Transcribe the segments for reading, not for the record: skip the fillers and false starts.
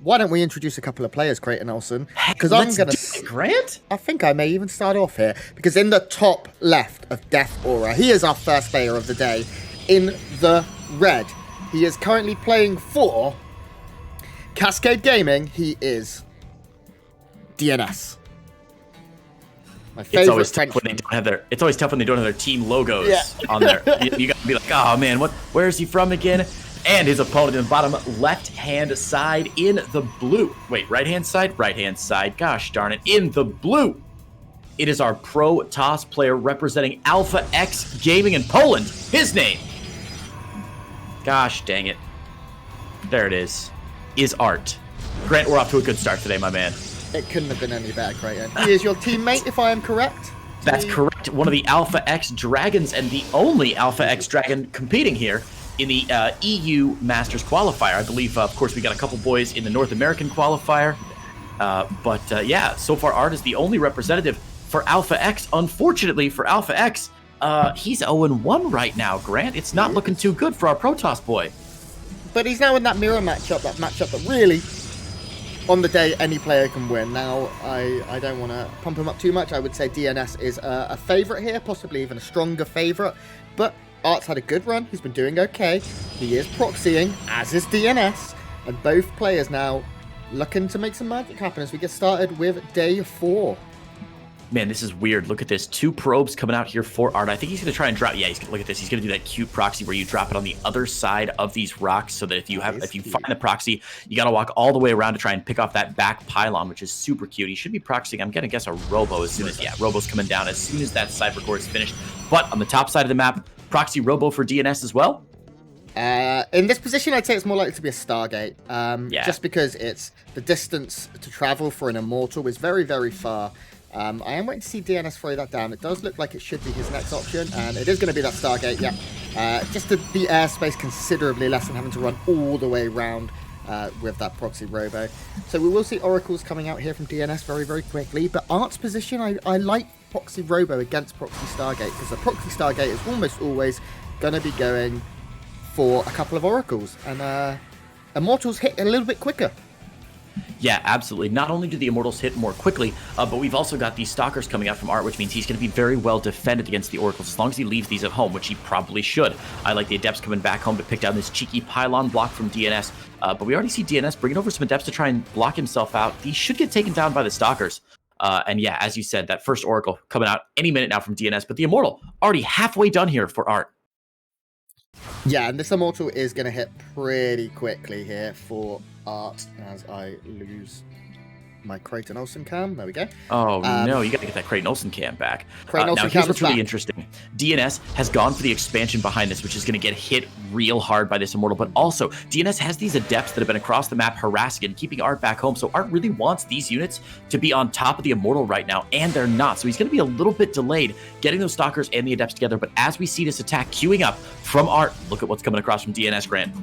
why don't we introduce a couple of players, Creighton Olsen? Because I'm going to... Grant? I think I may even start off here, because in the top left of Death Aura, he is our first player of the day in the red. He is currently playing for Cascade Gaming. He is DnS. It's always tough when they don't have their. It's always tough when they don't have their team logos on there. You got to be like, oh man, where is he from again? And his opponent in the bottom left-hand side in the blue. Wait, right-hand side? Right-hand side. Gosh darn it. In the blue. It is our Pro Toss player representing Alpha X Gaming in Poland. His name. Gosh dang it. There it is ArT. Grant, we're off to a good start today, my man. It couldn't have been any better, Creighton. He is your teammate, if I am correct? That's correct. One of the Alpha X Dragons and the only Alpha X Dragon competing here in the EU Masters qualifier. I believe, of course, we got a couple boys in the North American qualifier. But yeah, so far ArT is the only representative for Alpha X. Unfortunately for Alpha X, he's 0-1 right now, Grant. It's not looking too good for our Pro Toss boy. But he's now in that mirror matchup, that really, on the day, any player can win. Now, I don't want to pump him up too much. I would say DnS is a favourite here, possibly even a stronger favourite. But ArT's had a good run. He's been doing okay. He is proxying, as is DnS. And both players now looking to make some magic happen as we get started with day 4. Man, this is weird. Look at this. 2 probes coming out here for ArT. I think he's going to try and drop. Yeah, look at this. He's going to do that cute proxy where you drop it on the other side of these rocks so that if you find the proxy, you got to walk all the way around to try and pick off that back pylon, which is super cute. He should be proxying, I'm going to guess, a Robo as soon as, Robo's coming down as soon as that Cypher core is finished. But on the top side of the map, proxy Robo for DnS as well. In this position, I'd say it's more likely to be a Stargate. Just because it's the distance to travel for an Immortal is very, very far. I am waiting to see DnS throw that down. It does look like it should be his next option, and it is going to be that Stargate, just the airspace considerably less than having to run all the way around with that proxy Robo. So we will see Oracles coming out here from DnS very, very quickly, but ArT's position, I like proxy Robo against proxy Stargate, because the proxy Stargate is almost always going to be going for a couple of Oracles, and Immortals hit a little bit quicker. Yeah, absolutely. Not only do the Immortals hit more quickly, but we've also got these Stalkers coming out from ArT, which means he's going to be very well defended against the Oracles as long as he leaves these at home, which he probably should. I like the Adepts coming back home to pick down this cheeky pylon block from DnS, but we already see DnS bringing over some Adepts to try and block himself out. He should get taken down by the Stalkers. And yeah, as you said, that first Oracle coming out any minute now from DnS, but the Immortal already halfway done here for ArT. Yeah, and this Immortal is going to hit pretty quickly here for ArT as I lose my Creighton Olsen cam. There we go. Oh, no, you got to get that Creighton Olsen cam back. Now, here's what's really interesting. DnS has gone for the expansion behind this, which is going to get hit real hard by this Immortal, but also DnS has these Adepts that have been across the map harassing and keeping ArT back home, so ArT really wants these units to be on top of the Immortal right now, and they're not, so he's going to be a little bit delayed getting those Stalkers and the Adepts together, but as we see this attack queuing up from ArT, look at what's coming across from DnS, Grant.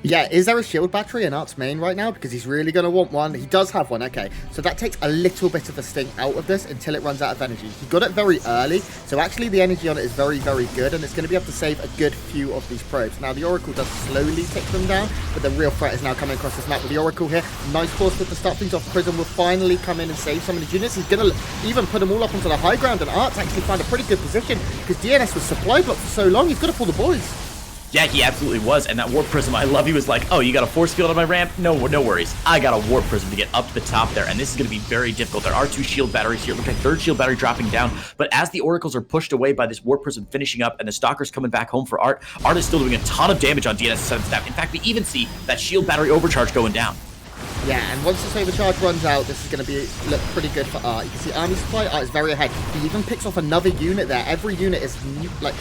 Yeah, is there a shield battery in ArT's main right now? Because he's really going to want one. He does have one, okay. So that takes a little bit of the sting out of this until it runs out of energy. He got it very early, so actually the energy on it is very, very good, and it's going to be able to save a good few of these probes. Now, the Oracle does slowly take them down, but the real threat is now coming across this map with the Oracle here. Nice force with the start things off. Prism will finally come in and save some of the units. He's going to even put them all up onto the high ground, and ArT's actually found a pretty good position because DnS was supply blocked for so long, he's got to pull the boys. Yeah, he absolutely was, and that Warp Prism, I love, he was like, oh, you got a force field on my ramp? No worries. I got a Warp Prism to get up to the top there, and this is going to be very difficult. There are 2 shield batteries here. Look at 3rd shield battery dropping down, but as the Oracles are pushed away by this Warp Prism finishing up and the Stalkers coming back home for ArT is still doing a ton of damage on DnS's 7th staff. In fact, we even see that shield battery overcharge going down. Yeah, and once this overcharge runs out, this is going to look pretty good for ArT. You can see Army Supply, ArT is very ahead. He even picks off another unit there. Every unit is like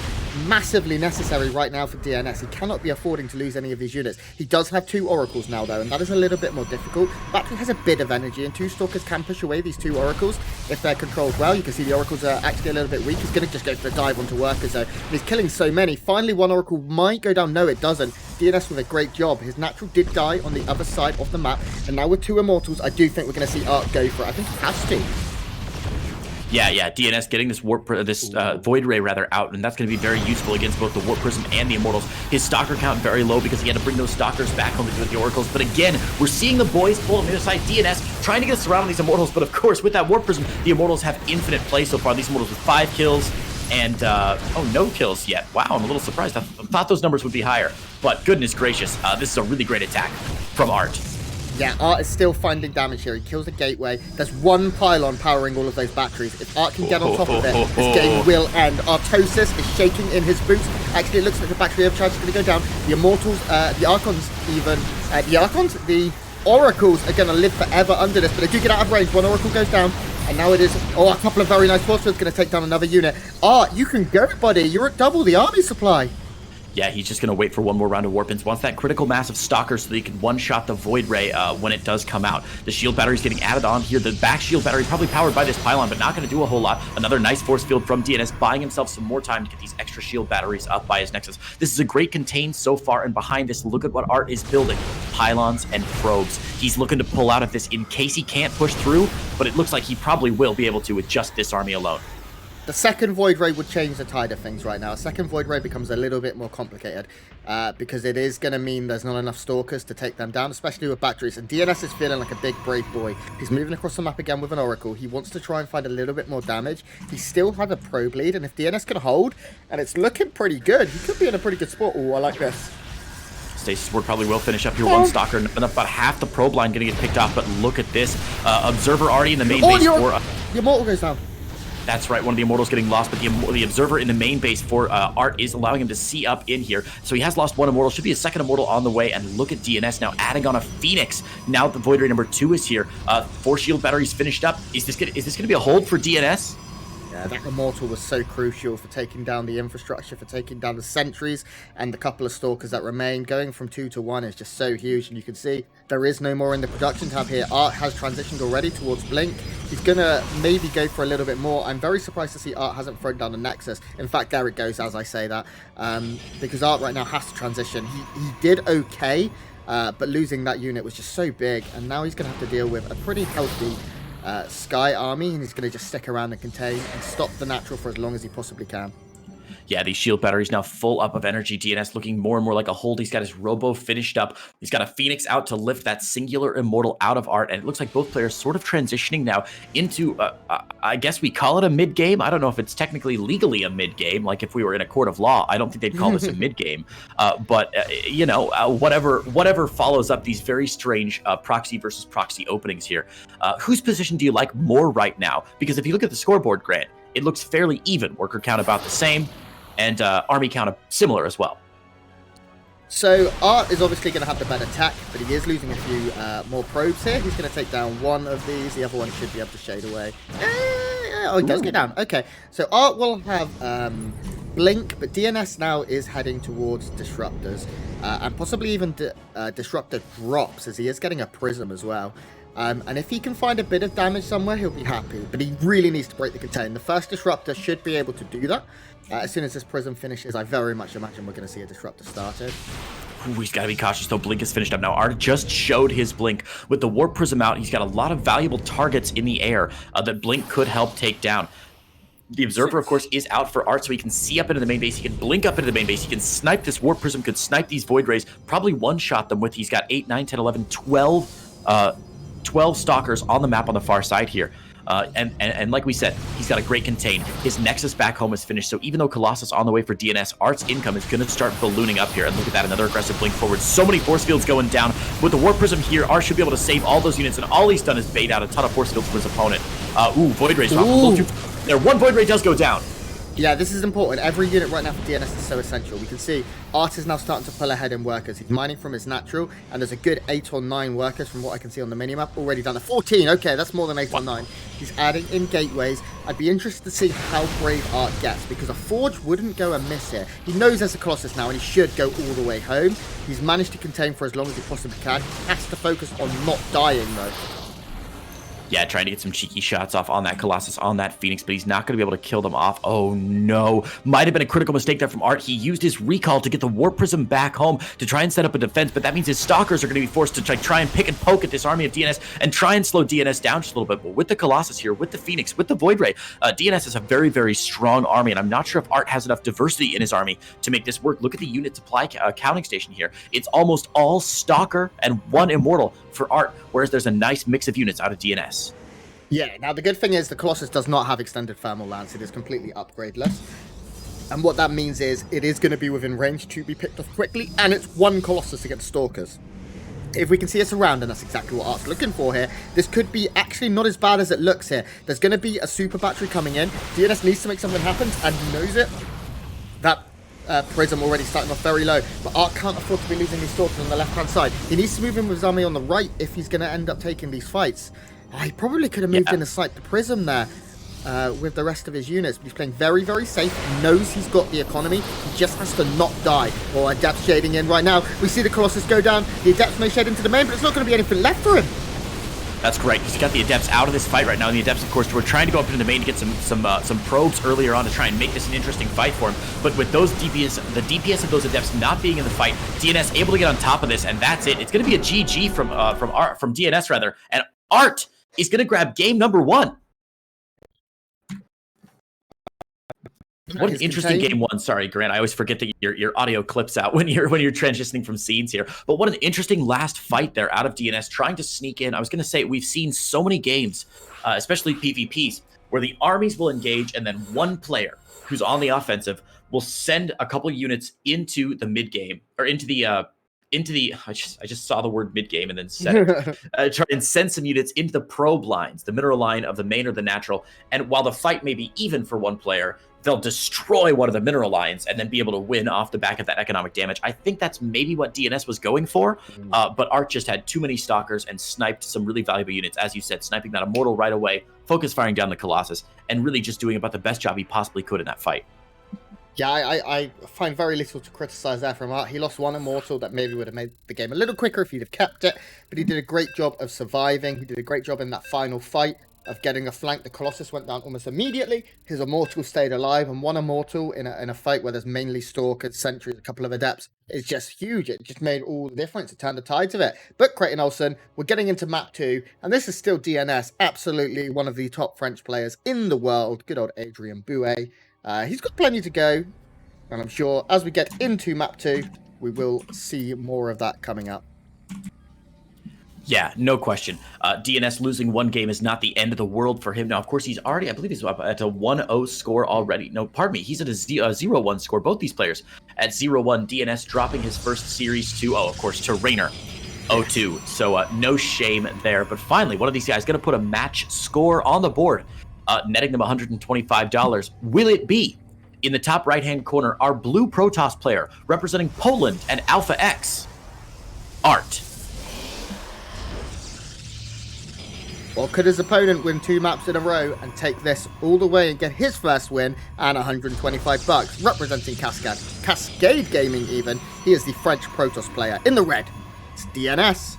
massively necessary right now for DnS. He cannot be affording to lose any of these units. He does have 2 Oracles now, though, and that is a little bit more difficult. Battery has a bit of energy, and 2 Stalkers can push away these 2 Oracles if they're controlled well. You can see the Oracles are actually a little bit weak. He's going to just go for the dive onto Workers, though. And he's killing so many. Finally, 1 Oracle might go down. No, it doesn't. DnS with a great job. His natural did die on the other side of the map, and now with 2 Immortals, I do think we're going to see ArT go for it. I think he has to. Yeah, DnS getting this Void Ray rather out, and that's going to be very useful against both the Warp Prism and the Immortals. His Stalker count very low because he had to bring those Stalkers back home to do with the Oracles. But again, we're seeing the boys pull on the other side. DnS trying to get us around on these Immortals, but of course, with that Warp Prism, the Immortals have infinite play so far. These Immortals with 5 kills and, no kills yet. Wow, I'm a little surprised. I thought those numbers would be higher, but goodness gracious, this is a really great attack from ArT. Yeah, ArT is still finding damage here. He kills the gateway. There's one pylon powering all of those batteries. If ArT can get on top of it, this game will end. Artosis is shaking in his boots. Actually, it looks like the battery overcharge is going to go down. The Immortals, the Archons even, the Oracles are going to live forever under this, but they do get out of range. One Oracle goes down, and now it is, a couple of very nice force fields going to take down another unit. ArT, you can go, buddy. You're at double the army supply. Yeah, he's just going to wait for one more round of Warpins. Wants that critical mass of Stalkers so that he can one-shot the Void Ray when it does come out. The shield battery's getting added on here. The back shield battery probably powered by this pylon, but not going to do a whole lot. Another nice force field from DnS, buying himself some more time to get these extra shield batteries up by his Nexus. This is a great contain so far, and behind this, look at what ArT is building. Pylons and probes. He's looking to pull out of this in case he can't push through, but it looks like he probably will be able to with just this army alone. The second Void Ray would change the tide of things right now. A second Void Ray becomes a little bit more complicated because it is going to mean there's not enough Stalkers to take them down, especially with batteries. And DnS is feeling like a big, brave boy. He's moving across the map again with an Oracle. He wants to try and find a little bit more damage. He still has a probe lead, and if DnS can hold, and it's looking pretty good, he could be in a pretty good spot. Oh, I like this. Stasis Ward probably will finish up here. One Stalker and about half the probe line going to get picked off, but look at this. Observer already in the main base for... The Immortal goes down. That's right, one of the Immortals getting lost, but the Observer in the main base for ArT is allowing him to see up in here. So he has lost one Immortal, should be a second Immortal on the way, and look at DnS now adding on a Phoenix. Now the Void Ray number 2 is here. 4 shield batteries finished up. Is this gonna be a hold for DnS? Yeah, that Immortal was so crucial for taking down the infrastructure, for taking down the sentries, and the couple of Stalkers that remain. Going from 2 to 1 is just so huge, and you can see there is no more in the production tab here. ArT has transitioned already towards Blink. He's going to maybe go for a little bit more. I'm very surprised to see ArT hasn't thrown down a Nexus. In fact, there it goes as I say that, because ArT right now has to transition. He did okay, but losing that unit was just so big, and now he's going to have to deal with a pretty healthy Sky army, and he's going to just stick around and contain and stop the natural for as long as he possibly can. Yeah, these shield batteries now full up of energy. DnS looking more and more like a hold. He's got his Robo finished up. He's got a Phoenix out to lift that singular Immortal out of ArT, and it looks like both players sort of transitioning now into, I guess we call it a mid-game. I don't know if it's technically legally a mid-game, like if we were in a court of law. I don't think they'd call this a mid-game. But whatever follows up these very strange proxy versus proxy openings here. Whose position do you like more right now? Because if you look at the scoreboard, Grant, it looks fairly even. Worker count about the same, and army count similar as well. So ArT is obviously going to have the better tech, but he is losing a few more probes here. He's going to take down one of these. The other one should be able to shade away. Oh, he does get down. Okay, so ArT will have Blink, but DnS now is heading towards Disruptors, and possibly even Disruptor drops, as he is getting a Prism as well. And if he can find a bit of damage somewhere, he'll be happy. But he really needs to break the contain. The first Disruptor should be able to do that. As soon as this Prism finishes, I very much imagine we're going to see a Disruptor started. Ooh, he's got to be cautious, though. Blink is finished up now. ArT just showed his Blink. With the Warp Prism out, he's got a lot of valuable targets in the air that Blink could help take down. The Observer, of course, is out for ArT, so he can see up into the main base. He can blink up into the main base. He can snipe this Warp Prism, could snipe these Void Rays, probably one-shot them with, he's got 8, 9, 10, 11, 12 Stalkers on the map on the far side here. And like we said, he's got a great contain. His Nexus back home is finished, so even though Colossus on the way for DnS, ArT's income is going to start ballooning up here. And look at that, another aggressive blink forward. So many force fields going down. With the Warp Prism here, ArT should be able to save all those units, and all he's done is bait out a ton of force fields for his opponent. Void Ray's not a little too... There, one Void Ray does go down. Yeah, this is important. Every unit right now for DnS is so essential. We can see ArT is now starting to pull ahead in workers. He's mining from his natural, and there's a good 8 or 9 workers from what I can see on the minimap already down to 14. Okay, that's more than 8 or 9. He's adding in gateways. I'd be interested to see how brave ArT gets, because a Forge wouldn't go amiss here. He knows there's a Colossus now, and he should go all the way home. He's managed to contain for as long as he possibly can. He has to focus on not dying, though. Yeah, trying to get some cheeky shots off on that Colossus, on that Phoenix, but he's not going to be able to kill them off. Oh, no. Might have been a critical mistake there from ArT. He used his recall to get the Warp Prism back home to try and set up a defense, but that means his Stalkers are going to be forced to try and pick and poke at this army of DNS and try and slow DNS down just a little bit. But with the Colossus here, with the Phoenix, with the Void Ray, DNS is a very, very strong army, and I'm not sure if ArT has enough diversity in his army to make this work. Look at the unit supply counting station here. It's almost all Stalker and 1 Immortal for ArT, whereas there's a nice mix of units out of DNS. Yeah, now the good thing is the Colossus does not have extended thermal lance. It is completely upgradeless. And what that means is it is going to be within range to be picked off quickly, and it's 1 Colossus against Stalkers. If we can see us around, and that's exactly what ArT's looking for here, this could be actually not as bad as it looks here. There's going to be a super battery coming in. DNS needs to make something happen, and he knows it. That Prism already starting off very low, but ArT can't afford to be losing these Stalkers on the left-hand side. He needs to move in with his army on the right if he's going to end up taking these fights. He probably could have moved in and sniped the Prism there with the rest of his units, but he's playing very, very safe. He knows he's got the economy. He just has to not die. Or Adept shading in right now. We see the Colossus go down. The Adept may shade into the main, but it's not going to be anything left for him. That's correct. He's got the Adepts out of this fight right now. And the Adepts, of course, were trying to go up into the main to get some probes earlier on to try and make this an interesting fight for him. But with those DPS, the DPS of those Adepts not being in the fight, DNS able to get on top of this, and that's it. It's going to be a GG from DNS rather, and ArT is going to grab game number 1. What an interesting game 1. Sorry, Grant. I always forget that your audio clips out when you're transitioning from scenes here. But what an interesting last fight there out of DNS trying to sneak in. I was going to say we've seen so many games, especially PvPs, where the armies will engage and then one player who's on the offensive will send a couple units into the mid game or into the I just saw the word mid game and then said it. Try and send some units into the probe lines, the mineral line of the main or the natural. And while the fight may be even for one player, they'll destroy one of the mineral lines and then be able to win off the back of that economic damage. I think that's maybe what DNS was going for, but ArT just had too many Stalkers and sniped some really valuable units. As you said, sniping that Immortal right away, focus firing down the Colossus, and really just doing about the best job he possibly could in that fight. Yeah, I find very little to criticize there from ArT. He lost 1 Immortal that maybe would have made the game a little quicker if he'd have kept it, but he did a great job of surviving. He did a great job in that final fight of getting a flank. The Colossus went down almost immediately. His Immortal stayed alive, and 1 Immortal in a fight where there's mainly Stalkers, Sentries, a couple of Adepts is just huge. It just made all the difference. It turned the tides of it. But Creighton Olsen, we're getting into map 2, and this is still DNS, absolutely one of the top French players in the world. Good old Adrien Bouet. He's got plenty to go, and I'm sure as we get into map 2, we will see more of that coming up. Yeah, no question. DNS losing 1 game is not the end of the world for him. Now, of course, he's already, I believe he's up at a 1-0 score already. No, pardon me, he's at a 0-1 score, both these players. At 0-1, DNS dropping his first series to, of course, to Rainer, 0-2. So no shame there. But finally, one of these guys going to put a match score on the board, netting them $125. Will it be? In the top right-hand corner, our blue Protoss player representing Poland and Alpha X, ArT. Or could his opponent win 2 maps in a row and take this all the way and get his first win and $125? Representing Cascade Gaming even, he is the French Protoss player in the red. It's DNS.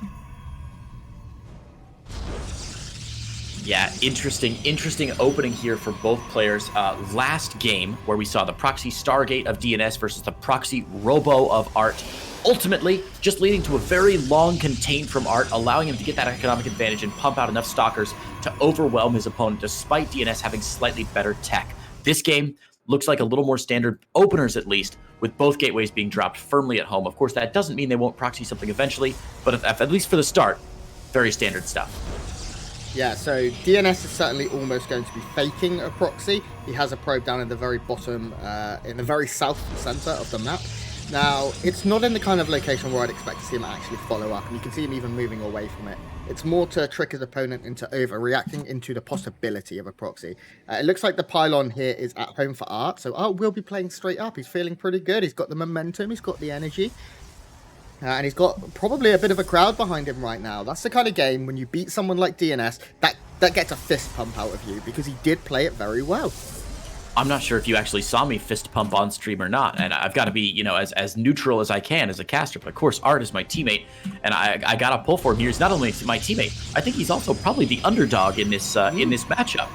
Yeah, interesting opening here for both players. Last game where we saw the proxy Stargate of DNS versus the proxy Robo of ArT. Ultimately, just leading to a very long contain from ArT, allowing him to get that economic advantage and pump out enough Stalkers to overwhelm his opponent, despite DNS having slightly better tech. This game looks like a little more standard openers, at least, with both gateways being dropped firmly at home. Of course, that doesn't mean they won't proxy something eventually, but at least for the start, very standard stuff. Yeah, so DNS is certainly almost going to be faking a proxy. He has a probe down in the very bottom, in the very south center of the map. Now, it's not in the kind of location where I'd expect to see him actually follow up, and you can see him even moving away from it. It's more to trick his opponent into overreacting into the possibility of a proxy. It looks like the pylon here is at home for ArT, so ArT will be playing straight up. He's feeling pretty good. He's got the momentum. He's got the energy. And he's got probably a bit of a crowd behind him right now. That's the kind of game when you beat someone like DNS, that gets a fist pump out of you, because he did play it very well. I'm not sure if you actually saw me fist pump on stream or not, and I've got to be, you know, as neutral as I can as a caster. But of course, ArT is my teammate, and I got to pull for him here. He's not only my teammate, I think he's also probably the underdog in this matchup.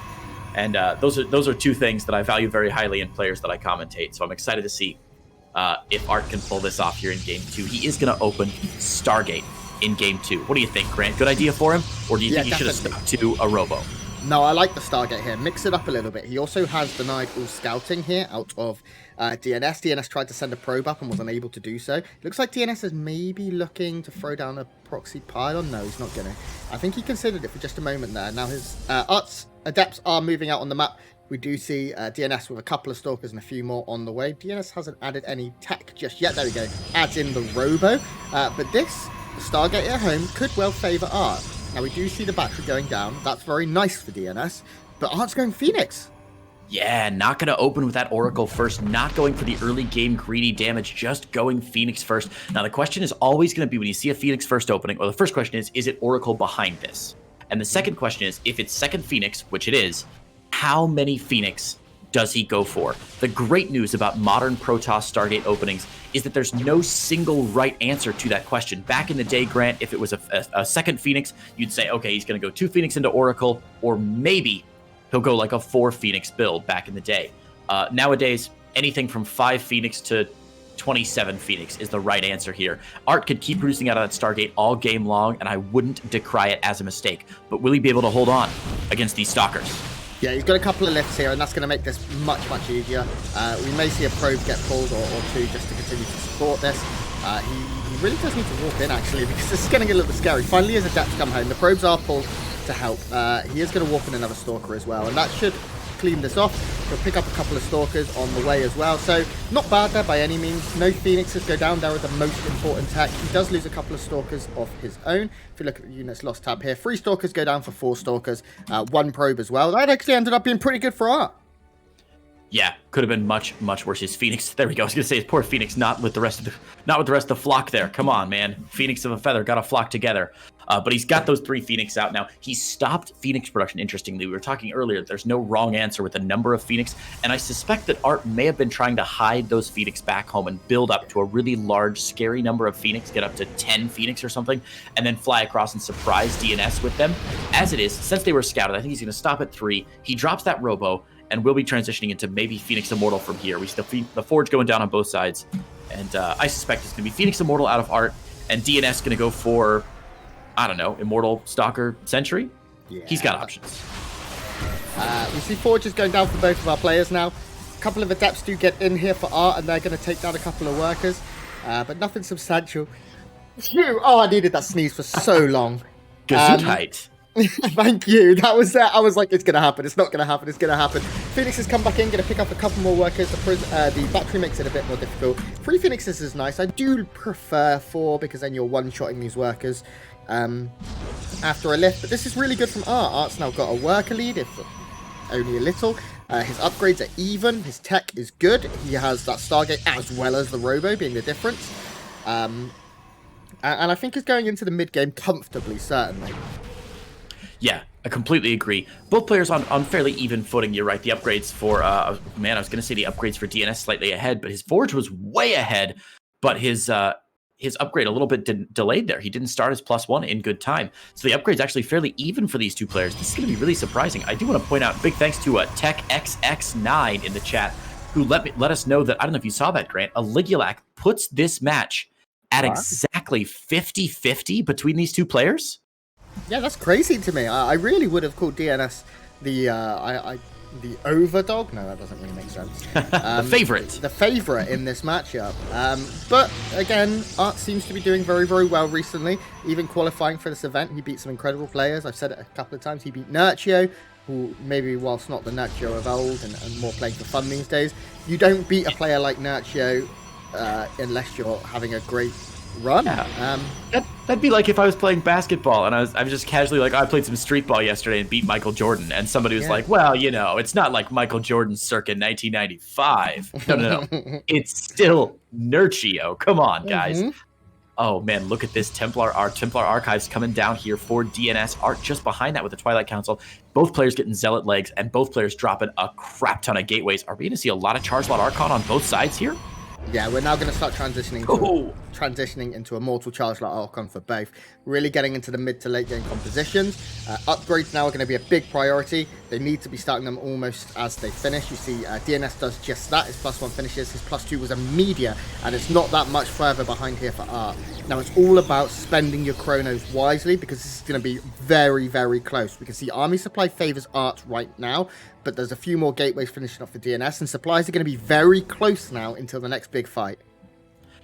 And those are two things that I value very highly in players that I commentate. So I'm excited to see if ArT can pull this off here in Game 2. He is going to open Stargate in Game 2. What do you think, Grant? Good idea for him? Or do you think he should have stuck to a Robo? No, I like the Stargate here. Mix it up a little bit. He also has denied all scouting here out of DnS. DnS tried to send a probe up and was unable to do so. Looks like DnS is maybe looking to throw down a proxy pylon. No, he's not going to. I think he considered it for just a moment there. Now his ArT's adepts are moving out on the map. We do see DnS with a couple of stalkers and a few more on the way. DnS hasn't added any tech just yet. There we go. Adds in the Robo. But this, the Stargate at home, could well favour ArT. Now, we do see the battery going down. That's very nice for DnS. But ArT's going Phoenix. Yeah, not going to open with that Oracle first. Not going for the early game greedy damage. Just going Phoenix first. Now, the question is always going to be when you see a Phoenix first opening, or the first question is it Oracle behind this? And the second question is, if it's second Phoenix, which it is, how many Phoenix does he go for? The great news about modern Protoss Stargate openings is that there's no single right answer to that question. Back in the day, Grant, if it was a second Phoenix, you'd say, okay, he's going to go 2 Phoenix into Oracle, or maybe he'll go like a 4 Phoenix build back in the day. Nowadays, anything from 5 Phoenix to 27 Phoenix is the right answer here. ArT could keep producing out of that Stargate all game long, and I wouldn't decry it as a mistake. But will he be able to hold on against these Stalkers? Yeah, he's got a couple of lifts here, and that's going to make this much, much easier. We may see a probe get pulled or 2 just to continue to support this. He really does need to walk in, actually, because this is getting a little bit scary. Finally, his adepts come home. The probes are pulled to help. He is going to walk in another Stalker as well, and that should clean this off. He'll pick up a couple of Stalkers on the way as well. So, not bad there by any means. No Phoenixes go down there with the most important tech. He does lose a couple of Stalkers of his own. If you look at the units lost tab here, 3 Stalkers go down for 4 Stalkers. 1 probe as well. That actually ended up being pretty good for ArT. Yeah, could have been much, much worse. His Phoenix, there we go. I was gonna say his poor Phoenix, not with the rest of the flock there. Come on, man. Phoenix of a feather, gotta flock together. But he's got those 3 Phoenix out now. He stopped Phoenix production, interestingly. We were talking earlier, there's no wrong answer with the number of Phoenix, and I suspect that ArT may have been trying to hide those Phoenix back home and build up to a really large, scary number of Phoenix, get up to 10 Phoenix or something, and then fly across and surprise DnS with them. As it is, since they were scouted, I think he's gonna stop at 3. He drops that Robo, and we'll be transitioning into maybe Phoenix Immortal from here. We see the Forge going down on both sides, and I suspect it's going to be Phoenix Immortal out of ArT, and DnS going to go for, I don't know, Immortal Stalker Sentry? Yeah. He's got options. We see Forges going down for both of our players now. A couple of Adepts do get in here for ArT, and they're going to take down a couple of Workers, but nothing substantial. Phew! Oh, I needed that sneeze for so long. Gesundheit. Thank you. That was I was like, it's going to happen. It's not going to happen. It's going to happen. Phoenix has come back in, going to pick up a couple more Workers. The battery makes it a bit more difficult. 3 Phoenixes is nice. I do prefer 4 because then you're one-shotting these Workers after a lift. But this is really good from ArT. ArT's now got a Worker lead, if only a little. His upgrades are even. His tech is good. He has that Stargate as well as the Robo being the difference. And I think he's going into the mid-game comfortably, certainly. Yeah, I completely agree. Both players on fairly even footing. You're right. The upgrades for, man, I was going to say the upgrades for DnS slightly ahead, but his Forge was way ahead, but his upgrade a little bit delayed there. He didn't start his +1 in good time. So the upgrade's actually fairly even for these 2 players. This is going to be really surprising. I do want to point out big thanks to TechXX9 in the chat, who let us know that, I don't know if you saw that, Grant, a Ligulac puts this match at exactly 50-50 between these 2 players. Yeah, that's crazy to me. I really would have called DnS the overdog. No, that doesn't really make sense. The favorite. The favorite in this matchup. But again, ArT seems to be doing very, very well recently. Even qualifying for this event, he beat some incredible players. I've said it a couple of times. He beat Nurtio, who maybe whilst not the Nurtio of old and more playing for fun these days, you don't beat a player like Nurtio unless you're having a great run. Yeah. That'd be like if I was playing basketball and I was just casually like, I played some street ball yesterday and beat Michael Jordan, and somebody was like, well, you know, it's not like Michael Jordan circa 1995. No. It's still Nurtio. Come on, guys. Oh man, look at this Templar Archives coming down here for DNS. ArT just behind that with the Twilight Council. Both players getting Zealot legs and both players dropping a crap ton of gateways. Are we going to see a lot of Charge Lot Archon on both sides here? Yeah, we're now going to start transitioning into a Mortal Charge Lot Archon for both. Really getting into the mid to late game compositions. Upgrades now are going to be a big priority. They need to be starting them almost as they finish. You see, DNS does just that. His +1 finishes. His +2 was immediate, and it's not that much further behind here for ArT. Now, it's all about spending your chronos wisely, because this is going to be very, very close. We can see army supply favors ArT right now, but there's a few more gateways finishing up for DNS, and supplies are going to be very close now until the next big fight.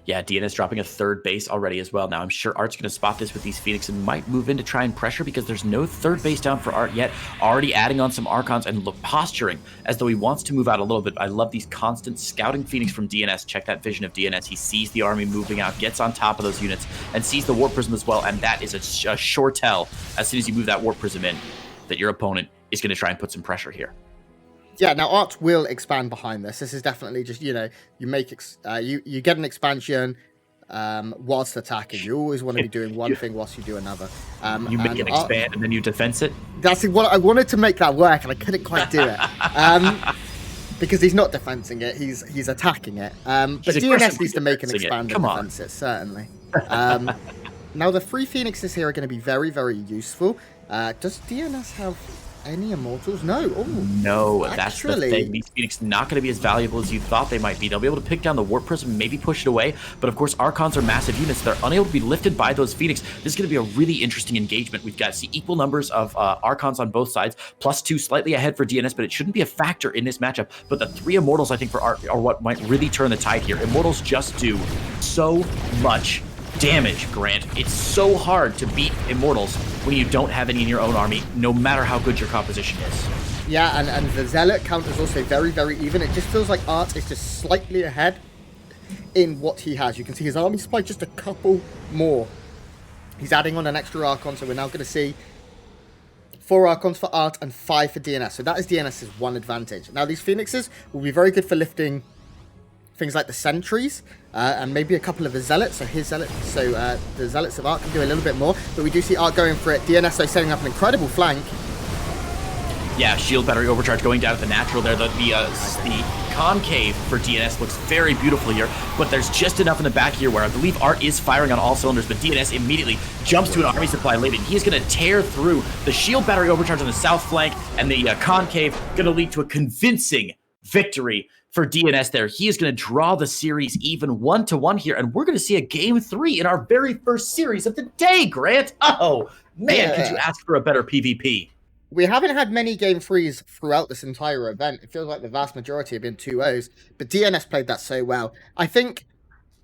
Yeah, DNS dropping a third base already as well. Now, I'm sure ArT's going to spot this with these Phoenix and might move in to try and pressure, because there's no third base down for ArT yet. Already adding on some Archons and posturing as though he wants to move out a little bit. I love these constant scouting Phoenix from DNS. Check that vision of DNS. He sees the army moving out, gets on top of those units, and sees the Warp Prism as well. And that is a sure tell, as soon as you move that Warp Prism in, that your opponent is going to try and put some pressure here. Yeah, now ArT will expand behind this. This is definitely just, you make you get an expansion whilst attacking. You always want to be doing one thing whilst you do another. You make it expand and then you defense it. That's what I wanted to make that work, and I couldn't quite do it because he's not defensing it; he's attacking it. But DNS needs to make an expand and defense it, certainly. Now the 3 Phoenixes here are going to be very, very useful. Does DNS have any Immortals? No. Oh, no, that's the thing. These Phoenix not going to be as valuable as you thought they might be. They'll be able to pick down the Warp Prism, maybe push it away. But of course, Archons are massive units. They're unable to be lifted by those Phoenix. This is going to be a really interesting engagement. We've got equal numbers of Archons on both sides. +2 slightly ahead for DNS, but it shouldn't be a factor in this matchup. But the 3 Immortals, I think, for ArT are what might really turn the tide here. Immortals just do so much damage, Grant. It's so hard to beat Immortals when you don't have any in your own army, no matter how good your composition is. Yeah, and the Zealot count is also very, very even. It just feels like ArT is just slightly ahead in what he has. You can see his army supply just a couple more. He's adding on an extra Archon, so we're now going to see 4 Archons for ArT and 5 for DNS. So that is DNS's one advantage. Now, these Phoenixes will be very good for lifting things like the sentries and maybe a couple of the zealots. So the zealots of ArT can do a little bit more, but we do see ArT going for it. DNS though setting up an incredible flank. Yeah, shield battery overcharge going down at the natural there. The concave for DNS looks very beautiful here, but there's just enough in the back here where I believe ArT is firing on all cylinders, but DNS immediately jumps to an army supply late, and he's going to tear through the shield battery overcharge on the south flank, and the concave going to lead to a convincing victory for DNS there. He is going to draw the series even 1-1 here, and we're going to see a game 3 in our very first series of the day, Grant. Oh, man, could you ask for a better PvP? We haven't had many game 3s throughout this entire event. It feels like the vast majority have been 2-0s, but DNS played that so well. I think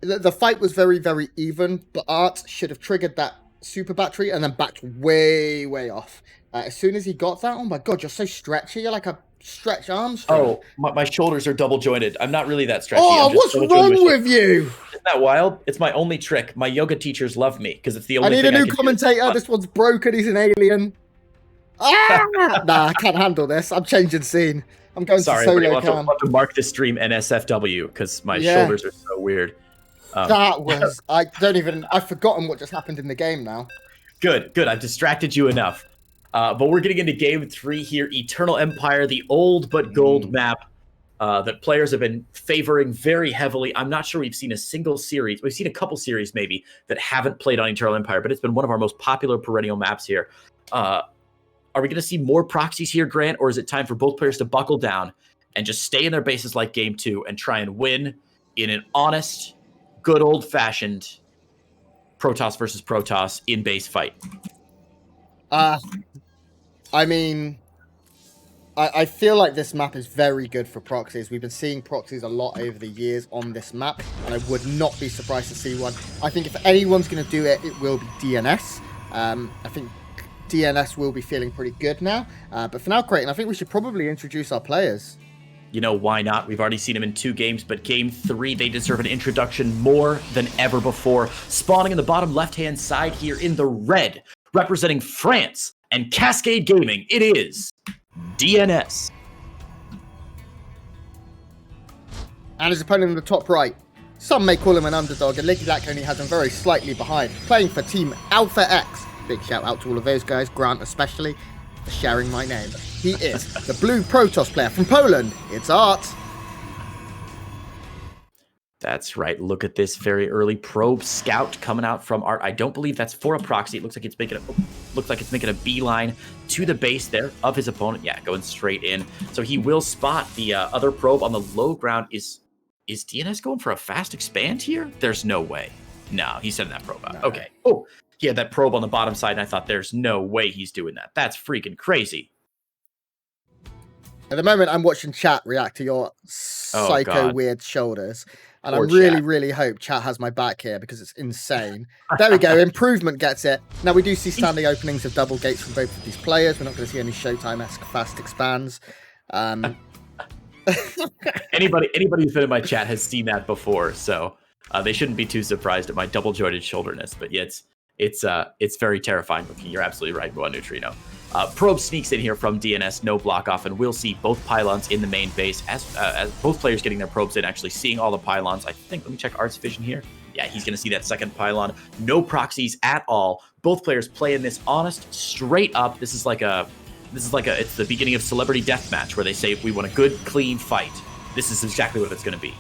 the fight was very, very even, but ArT should have triggered that super battery and then backed way, way off. As soon as he got that, oh my god, you're so stretchy. You're like a stretch Armstrong. Oh, my shoulders are double jointed. I'm not really that stretchy. Oh, what's wrong with you? Isn't that wild? It's my only trick. My yoga teachers love me because it's the only thing I need a new commentator. This one's broken. He's an alien. Nah, I can't handle this. I'm changing scene. I'm going to solo cam. I'll have to mark this stream NSFW because my shoulders are so weird. That was... I've forgotten what just happened in the game now. Good. I've distracted you enough. But we're getting into game 3 here. Eternal Empire, the old but gold map that players have been favoring very heavily. I'm not sure we've seen a single series. We've seen a couple series maybe that haven't played on Eternal Empire, but it's been one of our most popular perennial maps here. Are we going to see more proxies here, Grant, or is it time for both players to buckle down and just stay in their bases like game 2 and try and win in an honest, good old-fashioned Protoss versus Protoss in-base fight? I mean, I feel like this map is very good for proxies. We've been seeing proxies a lot over the years on this map, and I would not be surprised to see one. I think if anyone's going to do it, it will be DNS. I think DNS will be feeling pretty good now. But for now, Creighton, I think we should probably introduce our players. You know, why not? We've already seen them in 2 games, but game 3, they deserve an introduction more than ever before. Spawning in the bottom left-hand side here in the red, representing France and Cascade Gaming, it is DNS. And his opponent in the top right, Some may call him an underdog, and LickeyLack only has him very slightly behind, playing for Team Alpha X. Big shout out to all of those guys, Grant especially, for sharing my name. He is the blue Protoss player from Poland. It's ArT. That's right. Look at this very early probe scout coming out from ArT. I don't believe that's for a proxy. It looks like it's making a beeline to the base there of his opponent. Yeah, going straight in. So he will spot the other probe on the low ground. Is DnS going for a fast expand here? There's no way. No, he's sending that probe out. No. Okay. Oh, he had that probe on the bottom side, and I thought there's no way he's doing that. That's freaking crazy. At the moment, I'm watching chat react to your psycho weird shoulders. And I really hope chat has my back here because it's insane. There we go. Improvement gets it. Now, we do see standing openings of double gates from both of these players. We're not going to see any Showtime-esque fast expands. Anybody who's been in my chat has seen that before, so they shouldn't be too surprised at my double-jointed shoulderness. But yeah, it's very terrifying looking. You're absolutely right, Boa Neutrino. Probe sneaks in here from DnS, no block off, and we'll see both pylons in the main base as both players getting their probes in, actually seeing all the pylons. I think, let me check ArT's vision here. Yeah, he's going to see that second pylon. No proxies at all. Both players playing this honest, straight up. It's the beginning of Celebrity Deathmatch where they say, we want a good, clean fight. This is exactly what it's going to be.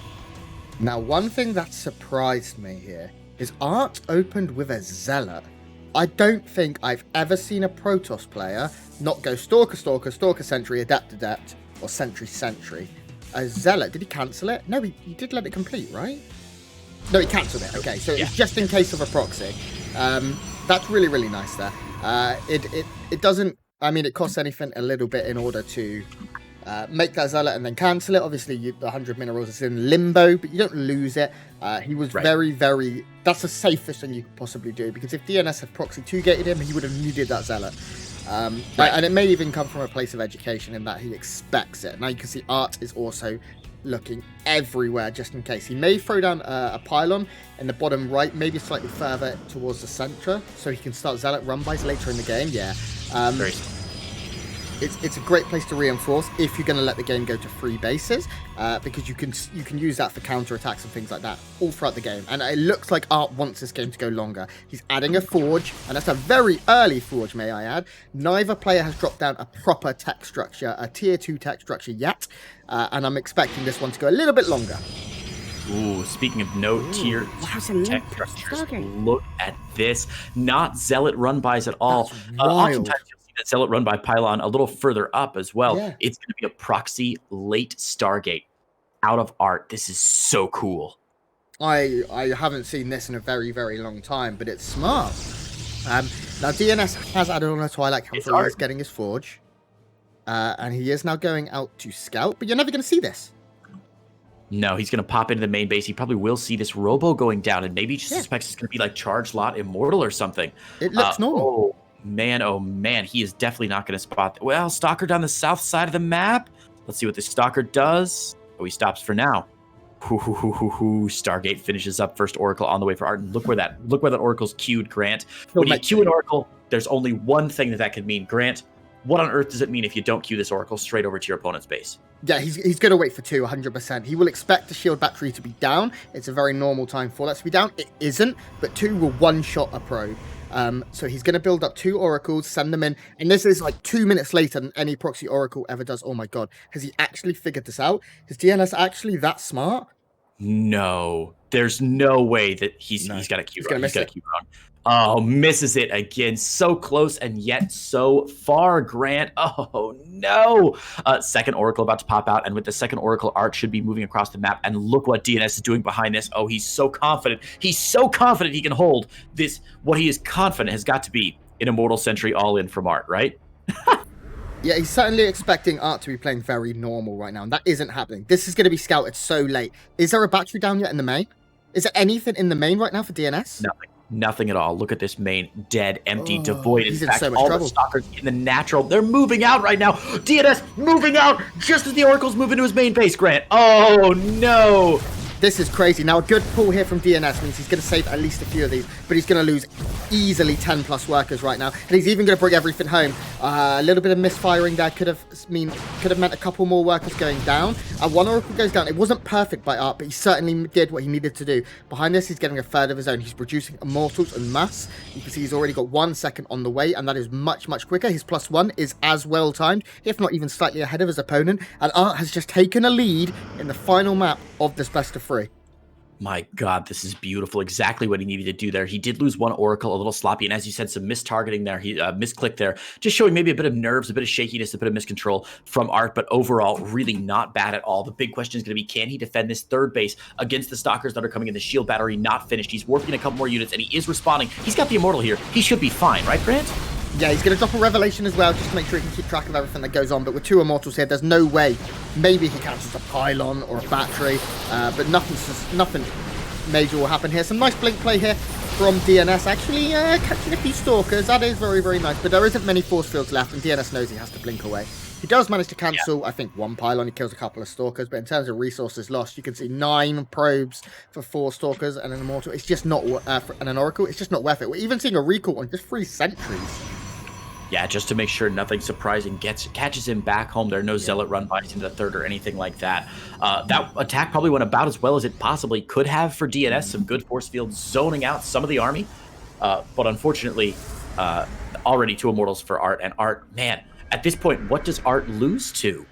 Now, one thing that surprised me here is ArT opened with a Zealot. I don't think I've ever seen a Protoss player not go Stalker, Stalker, Stalker Sentry, Adept, Adept, or Sentry, Sentry. A Zealot, did he cancel it? No, he did let it complete, right? No, he cancelled it. Okay, so it's just in case of a proxy. That's really, really nice there. It doesn't, I mean, it costs anything a little bit in order to make that Zealot and then cancel it. Obviously, the 100 minerals is in limbo, but you don't lose it. He was very, very... That's the safest thing you could possibly do, because if DnS had proxy 2-gated him, he would have needed that Zealot. And it may even come from a place of education in that he expects it. Now you can see ArT is also looking everywhere just in case. He may throw down a pylon in the bottom right, maybe slightly further towards the center, so he can start Zealot run-bys later in the game. Yeah. Very It's a great place to reinforce if you're going to let the game go to 3 bases, because you can use that for counter-attacks and things like that all throughout the game. And it looks like ArT wants this game to go longer. He's adding a forge, and that's a very early forge, may I add. Neither player has dropped down a proper tech structure, a tier 2 tech structure yet, and I'm expecting this one to go a little bit longer. Ooh, speaking of no tier tech structures, look at this. Not Zealot run-bys at all. Oftentimes you'll see that Zealot run by pylon a little further up as well. Yeah. It's going to be a proxy late Stargate out of ArT. This is so cool. I haven't seen this in a very, very long time, but it's smart. Now, DnS has added on a Twilight Council. He is getting his forge. And he is now going out to scout, but you're never going to see this. No, he's going to pop into the main base. He probably will see this robo going down, and maybe he just suspects it's going to be like Charge Lot Immortal or something. It looks normal. Oh, man. He is definitely not going to spot... Well, Stalker down the south side of the map. Let's see what this Stalker does. Oh, he stops for now. Stargate finishes up first Oracle on the way for ArT. And look where that Oracle's queued, Grant. When you queue an Oracle, there's only one thing that could mean. Grant, what on earth does it mean if you don't queue this Oracle straight over to your opponent's base? Yeah, he's going to wait for 2, 100%. He will expect the shield battery to be down. It's a very normal time for that to be down. It isn't, but 2 will one-shot a probe. So he's going to build up 2 oracles, send them in, and this is like 2 minutes later than any proxy oracle ever does. Oh my god, has he actually figured this out? Is DnS actually that smart? No, there's no way that he's got a Q wrong. He's got a Q wrong. Oh, misses it again. So close and yet so far, Grant. Oh, no. Second Oracle about to pop out. And with the second Oracle, ArT should be moving across the map. And look what DnS is doing behind this. Oh, he's so confident. He's so confident he can hold this. What he is confident has got to be an Immortal Sentry all-in from ArT, right? Yeah, he's certainly expecting ArT to be playing very normal right now. And that isn't happening. This is going to be scouted so late. Is there a battery down yet in the main? Is there anything in the main right now for DnS? Nothing at all. Look at this main, dead, empty, devoid. In fact, so much all trouble. The stalkers in the natural, they're moving out right now. DnS moving out just as the Oracle's moving to his main base, Grant. Oh, no. This is crazy. Now, a good pull here from DnS means he's going to save at least a few of these, but he's going to lose easily 10 plus workers right now, and he's even going to bring everything home. A little bit of misfiring there could have meant a couple more workers going down. One Oracle goes down. It wasn't perfect by ArT, but he certainly did what he needed to do. Behind this, he's getting a third of his own. He's producing Immortals en masse. You can see he's already got 1 second on the way, and that is much, much quicker. His +1 is as well timed, if not even slightly ahead of his opponent, and ArT has just taken a lead in the final map of this best of 3. My God, this is beautiful. Exactly what he needed to do there. He did lose 1 Oracle, a little sloppy, and as you said, some mistargeting there. He misclicked there, just showing maybe a bit of nerves, a bit of shakiness, a bit of miscontrol from ArT, but overall, really not bad at all. The big question is going to be, can he defend this third base against the Stalkers that are coming in? The shield battery not finished. He's warping a couple more units, and he is responding. He's got the Immortal here. He should be fine, right, Grant? Yeah, he's going to drop a Revelation as well, just to make sure he can keep track of everything that goes on. But with 2 Immortals here, there's no way. Maybe he cancels a pylon or a battery, but nothing major will happen here. Some nice blink play here from DnS, actually catching a few Stalkers. That is very, very nice, but there isn't many force fields left, and DnS knows he has to blink away. He does manage to cancel, I think, 1 pylon. He kills a couple of Stalkers, but in terms of resources lost, you can see 9 probes for 4 Stalkers and an Immortal. It's just not, and an Oracle, it's just not worth it. We're even seeing a recall on just 3 sentries. Yeah, just to make sure nothing surprising catches him back home. There are no Zealot run bys into the third or anything like that. That attack probably went about as well as it possibly could have for DnS. Some good force fields zoning out some of the army. But unfortunately, already 2 Immortals for ArT. And ArT, man, at this point, what does ArT lose to?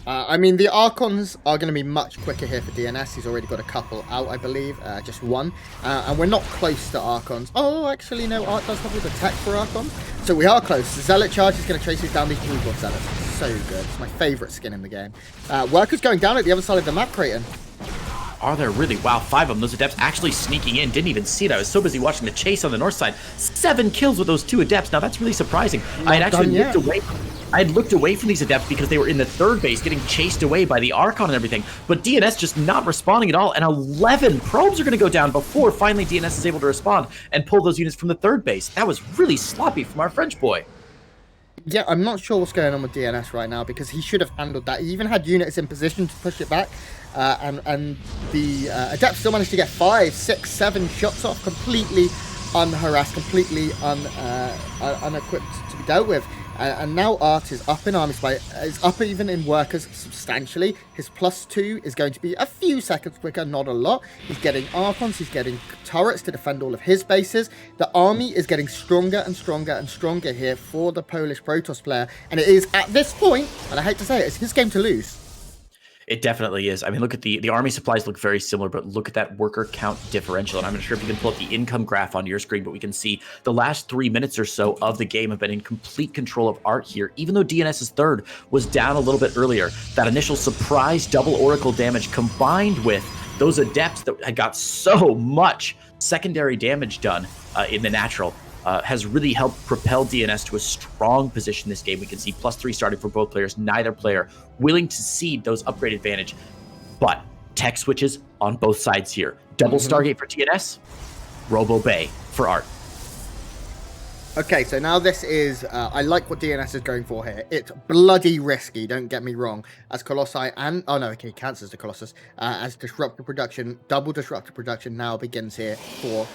I mean, the Archons are going to be much quicker here for DnS. He's already got a couple out, I believe, just 1. And we're not close to Archons. Oh, actually, no, ArT does have all the tech for Archons. So we are close. The Zealot charge is going to chase us down these blue-buff Zealots. So good. It's my favourite skin in the game. Workers going down at the other side of the map, Creighton. Are there really? Wow, 5 of them. Those Adepts actually sneaking in. Didn't even see it. I was so busy watching the chase on the north side. 7 kills with those 2 Adepts. Now, that's really surprising. I had actually looked away from these Adepts because they were in the third base getting chased away by the Archon and everything. But DnS just not responding at all. And 11 probes are going to go down before finally DnS is able to respond and pull those units from the third base. That was really sloppy from our French boy. Yeah, I'm not sure what's going on with DnS right now because he should have handled that. He even had units in position to push it back. And the Adepts still managed to get 5, 6, 7 shots off completely unharassed, completely unequipped to be dealt with. And now ArT is up in army supply, is up even in workers substantially. His +2 is going to be a few seconds quicker, not a lot. He's getting Archons, he's getting turrets to defend all of his bases. The army is getting stronger and stronger and stronger here for the Polish Protoss player. And it is at this point, and I hate to say it, it's his game to lose. It definitely is. I mean, look at the army supplies look very similar, but look at that worker count differential. And I'm not sure if you can pull up the income graph on your screen, but we can see the last 3 minutes or so of the game have been in complete control of ArT here. Even though DNS's third was down a little bit earlier, that initial surprise double Oracle damage combined with those Adepts that had got so much secondary damage done in the natural has really helped propel DnS to a strong position this game. We can see +3 starting for both players, neither player willing to cede those upgrade advantage. But tech switches on both sides here. Double Stargate for DnS, Robo Bay for ArT. Okay, so now this is, I like what DnS is going for here. It's bloody risky, don't get me wrong. As Colossi and, oh no, okay, he cancels the Colossus. As Disruptor Production, double Disruptor Production now begins here for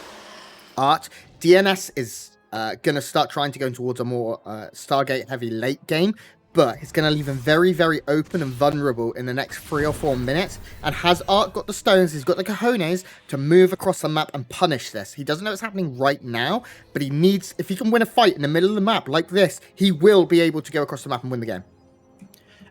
ArT. DnS is going to start trying to go towards a more Stargate-heavy late game, but it's going to leave him very, very open and vulnerable in the next 3 or 4 minutes. And has ArT got the stones, he's got the cojones to move across the map and punish this. He doesn't know it's happening right now, but he needs, if he can win a fight in the middle of the map like this, he will be able to go across the map and win the game.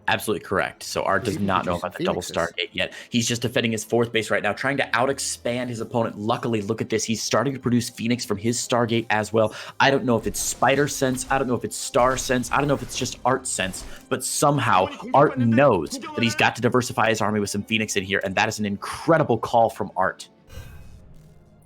Absolutely correct. So ArT does not know about the double Stargate yet. He's just defending his 4th base right now, trying to out-expand his opponent. Luckily, look at this. He's starting to produce Phoenix from his Stargate as well. I don't know if it's Spider Sense. I don't know if it's Star Sense. I don't know if it's just ArT Sense. But somehow, ArT knows that he's got to diversify his army with some Phoenix in here, and that is an incredible call from ArT.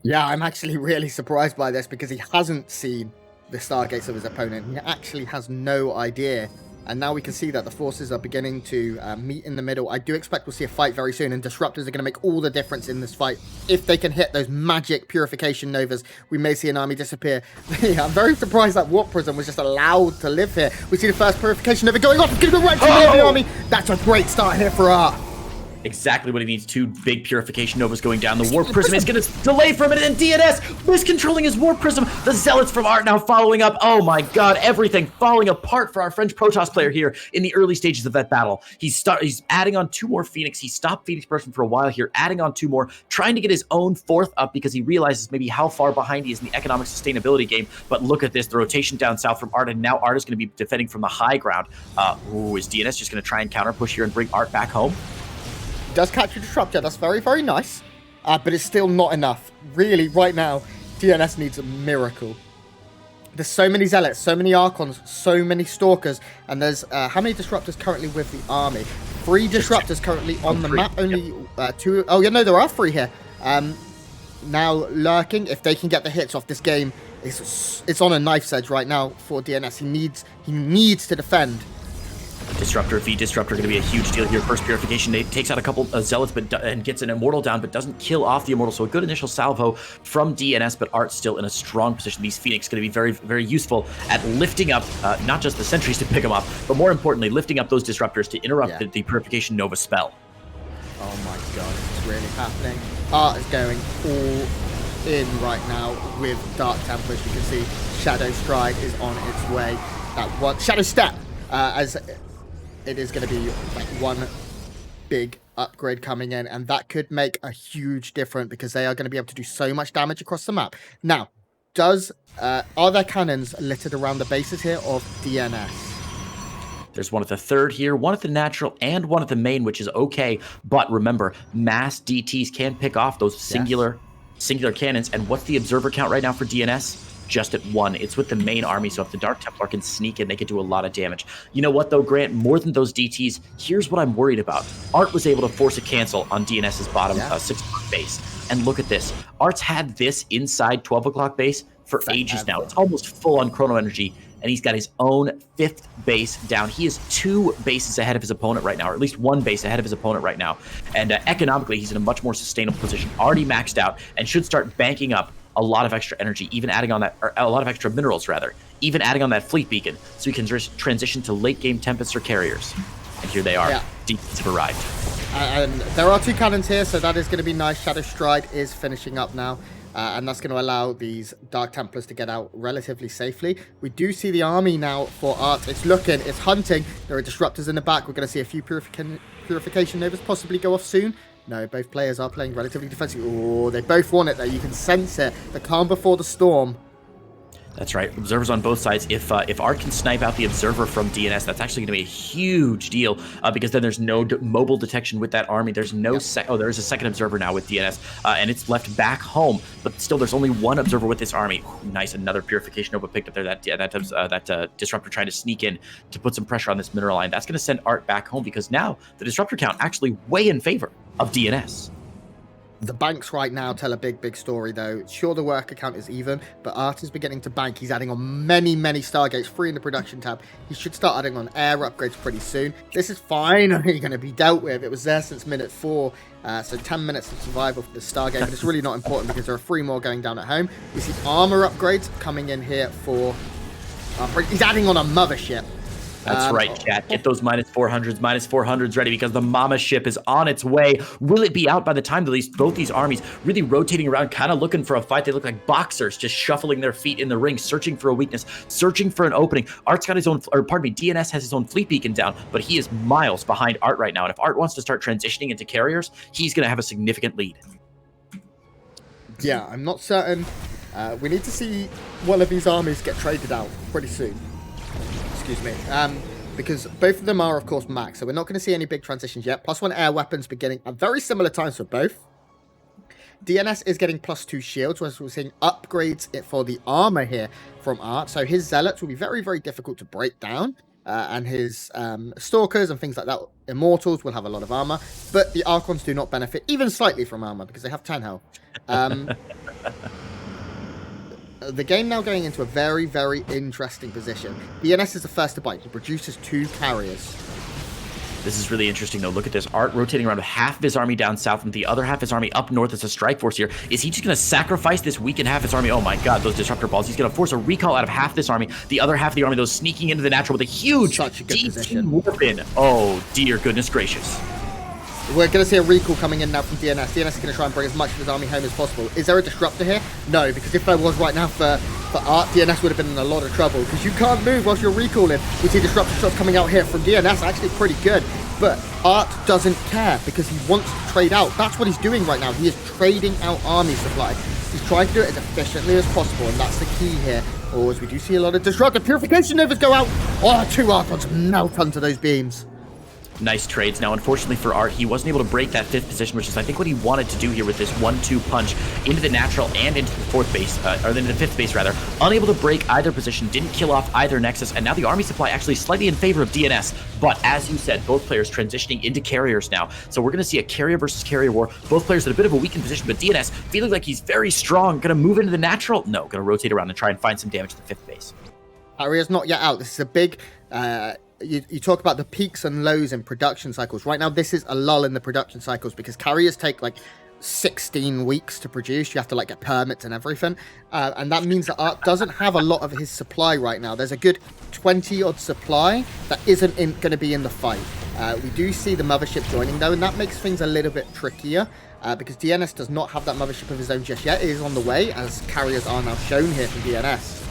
Yeah, I'm actually really surprised by this because he hasn't seen the Stargates of his opponent. He actually has no idea. And now we can see that the forces are beginning to meet in the middle. I do expect we'll see a fight very soon, and Disruptors are going to make all the difference in this fight. If they can hit those magic Purification Novas, we may see an army disappear. Yeah, I'm very surprised that Warp Prism was just allowed to live here. We see the first Purification Nova going off. It's going to go right to the end of the army. That's a great start here for ArT. Exactly what he needs. 2 big Purification Novas going down. The Warp Prism is going to delay for a minute, and DnS miscontrolling his Warp Prism. The Zealots from ArT now following up. Oh my god, everything falling apart for our French Protoss player here in the early stages of that battle. He's adding on 2 more Phoenix. He stopped Phoenix Person for a while here, adding on 2 more, trying to get his own 4th up because he realizes maybe how far behind he is in the economic sustainability game. But look at this, the rotation down south from ArT, and now ArT is going to be defending from the high ground. Is DnS just going to try and counter push here and bring ArT back home? Does catch a disruptor. That's very, very nice. But it's still not enough. Really, right now, DnS needs a miracle. There's so many Zealots, so many Archons, so many Stalkers. And there's how many disruptors currently with the army? 3 disruptors currently on the map. Only 2. Oh, yeah, no, there are 3 here. Now lurking. If they can get the hits off this game, it's on a knife's edge right now for DnS. He needs to defend. Disruptor, V-Disruptor going to be a huge deal here. First Purification, it takes out a couple of Zealots and gets an Immortal down, but doesn't kill off the Immortal. So a good initial salvo from DnS, but ArT still in a strong position. These Phoenix going to be very, very useful at lifting up not just the sentries to pick them up, but more importantly, lifting up those Disruptors to interrupt the Purification Nova spell. Oh my god, it's really happening. ArT is going all in right now with Dark Templars. You can see Shadow Stride is on its way. That one Shadow Step, as it is going to be like one big upgrade coming in, and that could make a huge difference because they are going to be able to do so much damage across the map. Now, are there cannons littered around the bases here of DnS? There's one at the 3rd here, one at the natural, and one at the main, which is okay. But remember, mass DTs can pick off those singular cannons. And what's the observer count right now for DnS? Just at 1. It's with the main army, so if the Dark Templar can sneak in, they could do a lot of damage. You know what, though, Grant? More than those DTs, here's what I'm worried about. ArT was able to force a cancel on DnS's bottom 6 o'clock base. And look at this. ArT's had this inside 12 o'clock base for ages now. It's almost full on chrono energy, and he's got his own 5th base down. He is 2 bases ahead of his opponent right now, or at least 1 base ahead of his opponent right now. And economically, he's in a much more sustainable position, already maxed out, and should start banking up a lot of extra energy, even adding on that, or a lot of extra minerals rather, even adding on that fleet beacon, so he can transition to late game Tempests or Carriers. And here they are. Yeah. Deepens have arrived. And there are 2 cannons here, so that is going to be nice. Shadow Stride is finishing up now, and that's going to allow these Dark Templars to get out relatively safely. We do see the army now for ArT. It's hunting. There are disruptors in the back. We're going to see a few Purification Novas possibly go off soon. No, both players are playing relatively defensive. Oh, they both want it, though. You can sense it. The calm before the storm. That's right. Observers on both sides. If ArT can snipe out the Observer from DnS, that's actually going to be a huge deal because then there's no mobile detection with that army. There's no there's a second Observer now with DnS, and it's left back home. But still, there's only 1 Observer with this army. Ooh, nice, another Purification Nova picked up there. That Disruptor trying to sneak in to put some pressure on this mineral line. That's going to send ArT back home because now the Disruptor count actually way in favor of DnS. The banks right now tell a big, big story, though. Sure, the worker count is even, but ArT is beginning to bank. He's adding on many, many Stargates, 3 in the production tab. He should start adding on air upgrades pretty soon. This is finally going to be dealt with. It was there since minute 4, so 10 minutes of survival for the Stargate, but it's really not important because there are 3 more going down at home. We see armor upgrades coming in here for... he's adding on a mothership. That's right, chat. Get those -400s ready because the Mama ship is on its way. Will it be out by the time that both these armies really rotating around, kind of looking for a fight? They look like boxers just shuffling their feet in the ring, searching for a weakness, searching for an opening. ArT's got his own, or pardon me, DnS has his own fleet beacon down, but he is miles behind ArT right now. And if ArT wants to start transitioning into carriers, he's going to have a significant lead. Yeah, I'm not certain. We need to see one of these armies get traded out pretty soon. Excuse me, because both of them are, of course, max, so we're not going to see any big transitions yet. +1 air weapons beginning at very similar times for both. DnS is getting +2 shields, whereas we're seeing upgrades for the armor here from ArT, so his Zealots will be very, very difficult to break down, and his Stalkers and things like that, Immortals, will have a lot of armor, but the Archons do not benefit even slightly from armor, because they have 10 health. The game now going into a very, very interesting position. DnS is the first to bite. He produces 2 carriers. This is really interesting, though. Look at this. ArT rotating around with half of his army down south and the other half of his army up north as a strike force here. Is he just going to sacrifice this weakened half of his army? Oh my god, those Disruptor balls. He's going to force a recall out of half this army. The other half of the army, those sneaking into the natural with a huge Such a good DT position. warp in. Oh, dear goodness gracious. We're going to see a recall coming in now from DnS. DnS is going to try and bring as much of his army home as possible. Is there a disruptor here? No, because if there was right now for ArT, DnS would have been in a lot of trouble, because you can't move whilst you're recalling. We see disruptor shots coming out here from DnS, actually pretty good. But ArT doesn't care, because he wants to trade out. That's what he's doing right now. He is trading out army supply. He's trying to do it as efficiently as possible, and that's the key here. Or as we do see a lot of disruptor purification novas go out. Oh, 2 ArTons melt onto those beams. Nice trades. Now, unfortunately for ArT, he wasn't able to break that 5th position, which is, I think, what he wanted to do here with this 1-2 punch into the natural and into the 4th base, or into the 5th base, rather. Unable to break either position, didn't kill off either Nexus, and now the army supply actually slightly in favor of DnS. But as you said, both players transitioning into carriers now. So we're going to see a carrier versus carrier war. Both players in a bit of a weakened position, but DnS feeling like he's very strong. Going to move into the natural? No, going to rotate around and try and find some damage to the 5th base. Carrier's not yet out. This is a big... You talk about the peaks and lows in production cycles. Right now, this is a lull in the production cycles, because carriers take like 16 weeks to produce. You have to like get permits and everything. And that means that ArT doesn't have a lot of his supply right now. There's a good 20-odd supply that isn't going to be in the fight. We do see the mothership joining, though, and that makes things a little bit trickier. Because DnS does not have that mothership of his own just yet. It is on the way, as carriers are now shown here from DnS.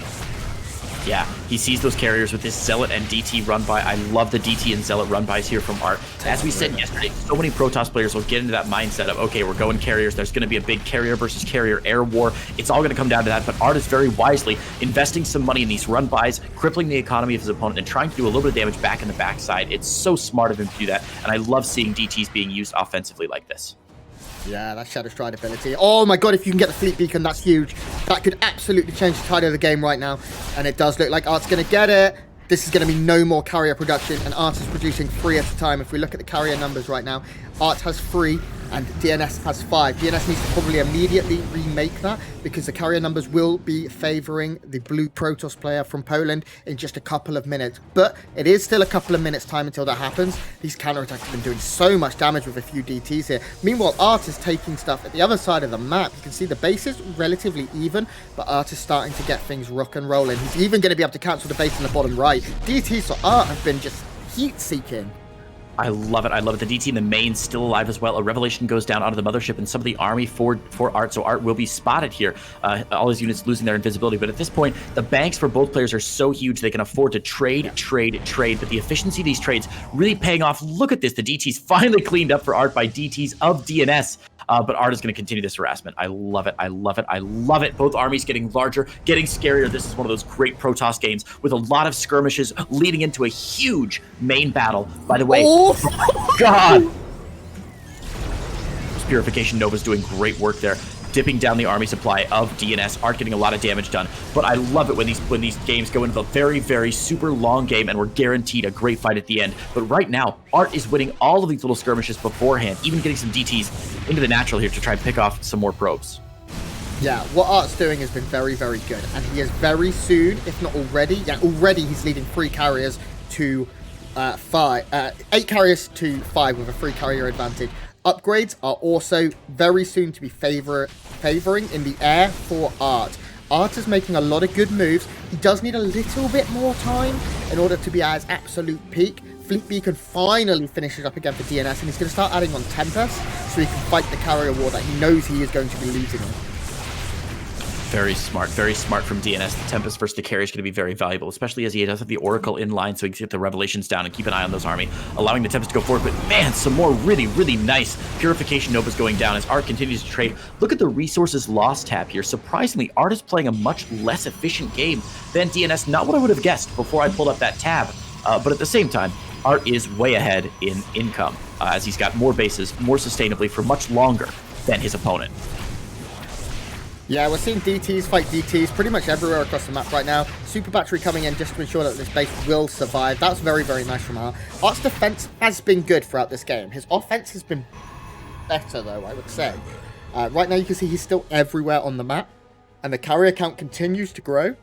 Yeah, he sees those carriers with his Zealot and DT run by. I love the DT and Zealot run bys here from ArT. As we said yesterday, so many Protoss players will get into that mindset of, okay, we're going carriers. There's going to be a big carrier versus carrier air war. It's all going to come down to that. But ArT is very wisely investing some money in these run bys, crippling the economy of his opponent, and trying to do a little bit of damage back in the backside. It's so smart of him to do that. And I love seeing DTs being used offensively like this. Yeah, that Shadow Stride ability. Oh my god, if you can get the Fleet Beacon, that's huge. That could absolutely change the tide of the game right now. And it does look like ArT's going to get it. This is going to be no more carrier production, and ArT is producing 3 at a time. If we look at the carrier numbers right now, ArT has 3 and DnS has 5. DnS needs to probably immediately remake that, because the carrier numbers will be favoring the blue Protoss player from Poland in just a couple of minutes. But it is still a couple of minutes time until that happens. These counterattacks have been doing so much damage with a few DTs here. Meanwhile, ArT is taking stuff at the other side of the map. You can see the base is relatively even, but ArT is starting to get things rock and rolling. He's even going to be able to cancel the base in the bottom right. DTs for ArT have been just heat-seeking. I love it. I love it. The DT in the main still alive as well. A revelation goes down onto the mothership and some of the army for ArT. So ArT will be spotted here. All his units losing their invisibility. But at this point, the banks for both players are so huge they can afford to trade. But the efficiency of these trades really paying off. Look at this. The DT's finally cleaned up for ArT by DTs of DnS. But ArT is going to continue this harassment. I love it. I love it. I love it. Both armies getting larger, getting scarier. This is one of those great Protoss games with a lot of skirmishes leading into a huge main battle. By the way, oh God! Those Purification Nova's doing great work there, dipping down the army supply of DnS. ArT getting a lot of damage done. But I love it when these games go into the very, very super long game and we're guaranteed a great fight at the end. But right now, ArT is winning all of these little skirmishes beforehand, even getting some DTs into the natural here to try and pick off some more probes. Yeah, what ArT's doing has been very, very good. And he is very soon, if not already, already he's leading 3 carriers to 8 carriers to 5 with a 3 carrier advantage. Upgrades are also very soon to be favoring in the air for ArT. ArT is making a lot of good moves. He does need a little bit more time in order to be at his absolute peak. Fleet Beacon finally finishes up again for DnS, and he's going to start adding on Tempest so he can fight the carrier war that he knows he is going to be losing on. Very smart from DnS. The Tempest versus the carry is going to be very valuable, especially as he does have the Oracle in line, so he can get the Revelations down and keep an eye on those army, allowing the Tempest to go forward. But man, some more really, really nice Purification Novas going down as ArT continues to trade. Look at the resources lost tab here. Surprisingly, ArT is playing a much less efficient game than DnS. Not what I would have guessed before I pulled up that tab, but at the same time, ArT is way ahead in income, as he's got more bases, more sustainably for much longer than his opponent. Yeah, we're seeing DTs fight DTs pretty much everywhere across the map right now. Super Battery coming in just to ensure that this base will survive. That's very, very nice from ArT. ArT's defense has been good throughout this game. His offense has been better, though, I would say. Right now, you can see he's still everywhere on the map, and the carrier count continues to grow.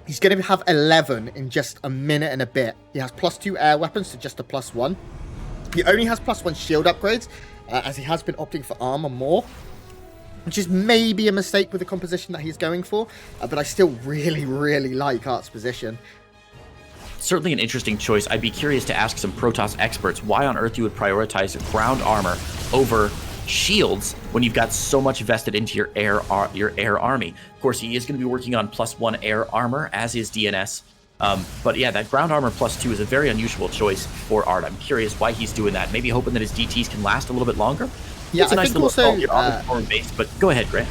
He's going to have 11 in just a minute and a bit. He has +2 air weapons to just a +1. He only has +1 shield upgrades, as he has been opting for armor more, which is maybe a mistake with the composition that he's going for, but I still really, really like ArT's position. certainly an interesting choice. I'd be curious to ask some Protoss experts why on earth you would prioritize ground armor over shields when you've got so much vested into your air army. Of course, he is going to be working on +1 air armor, as is DNS. But yeah, that ground armor +2 is a very unusual choice for ArT. I'm curious why he's doing that. Maybe hoping that his DTs can last a little bit longer. Yeah, it's a nice little assault on base, but go ahead, Grant.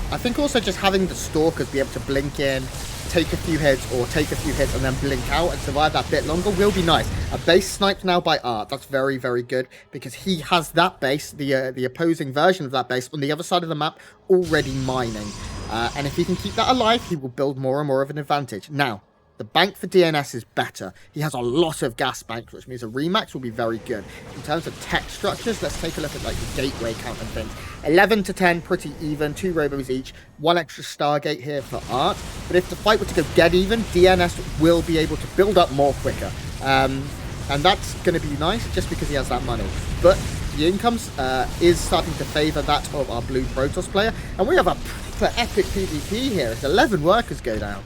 I think also just having the Stalkers be able to blink in, take a few hits, or take a few hits and then blink out and survive that bit longer will be nice. A base sniped now by ArT, that's very, very good, because he has that base, the opposing version of that base, on the other side of the map already mining. And if he can keep that alive, he will build more and more of an advantage. Now, the bank for DNS is better. He has a lot of gas banks, which means a remax will be very good. In terms of tech structures, let's take a look at like the gateway count and things. 11 to 10, pretty even, 2 robos each, 1 extra Stargate here for ArT. But if the fight were to go dead even, DNS will be able to build up more quicker. And that's going to be nice just because he has that money. But the incomes is starting to favour that of our blue Protoss player. And we have a proper epic PvP here as 11 workers go down.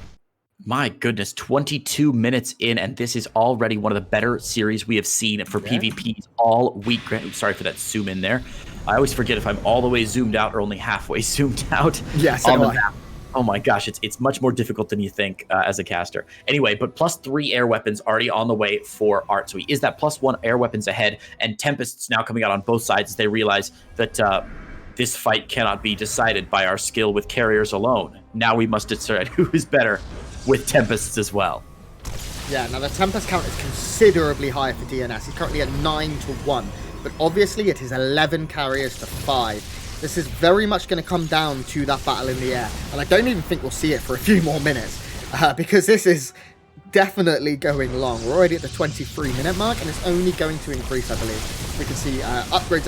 My goodness, 22 minutes in, and this is already one of the better series we have seen for PvPs all week. Grant, sorry for that zoom in there. I always forget if I'm all the way zoomed out or only halfway zoomed out. Yes, on the map. Oh my gosh, it's much more difficult than you think as a caster. Anyway, but +3 air weapons already on the way for ArT. So he is that +1 air weapons ahead, and Tempests now coming out on both sides as they realize that this fight cannot be decided by our skill with carriers alone. Now we must decide who is better with Tempests as well. Yeah, now the Tempest count is considerably higher for DNS. He's currently at 9 to 1, but obviously it is 11 carriers to 5. This is very much going to come down to that battle in the air, and I don't even think we'll see it for a few more minutes, because this is definitely going long. We're already at the 23-minute mark, and it's only going to increase, I believe. We can see upgrades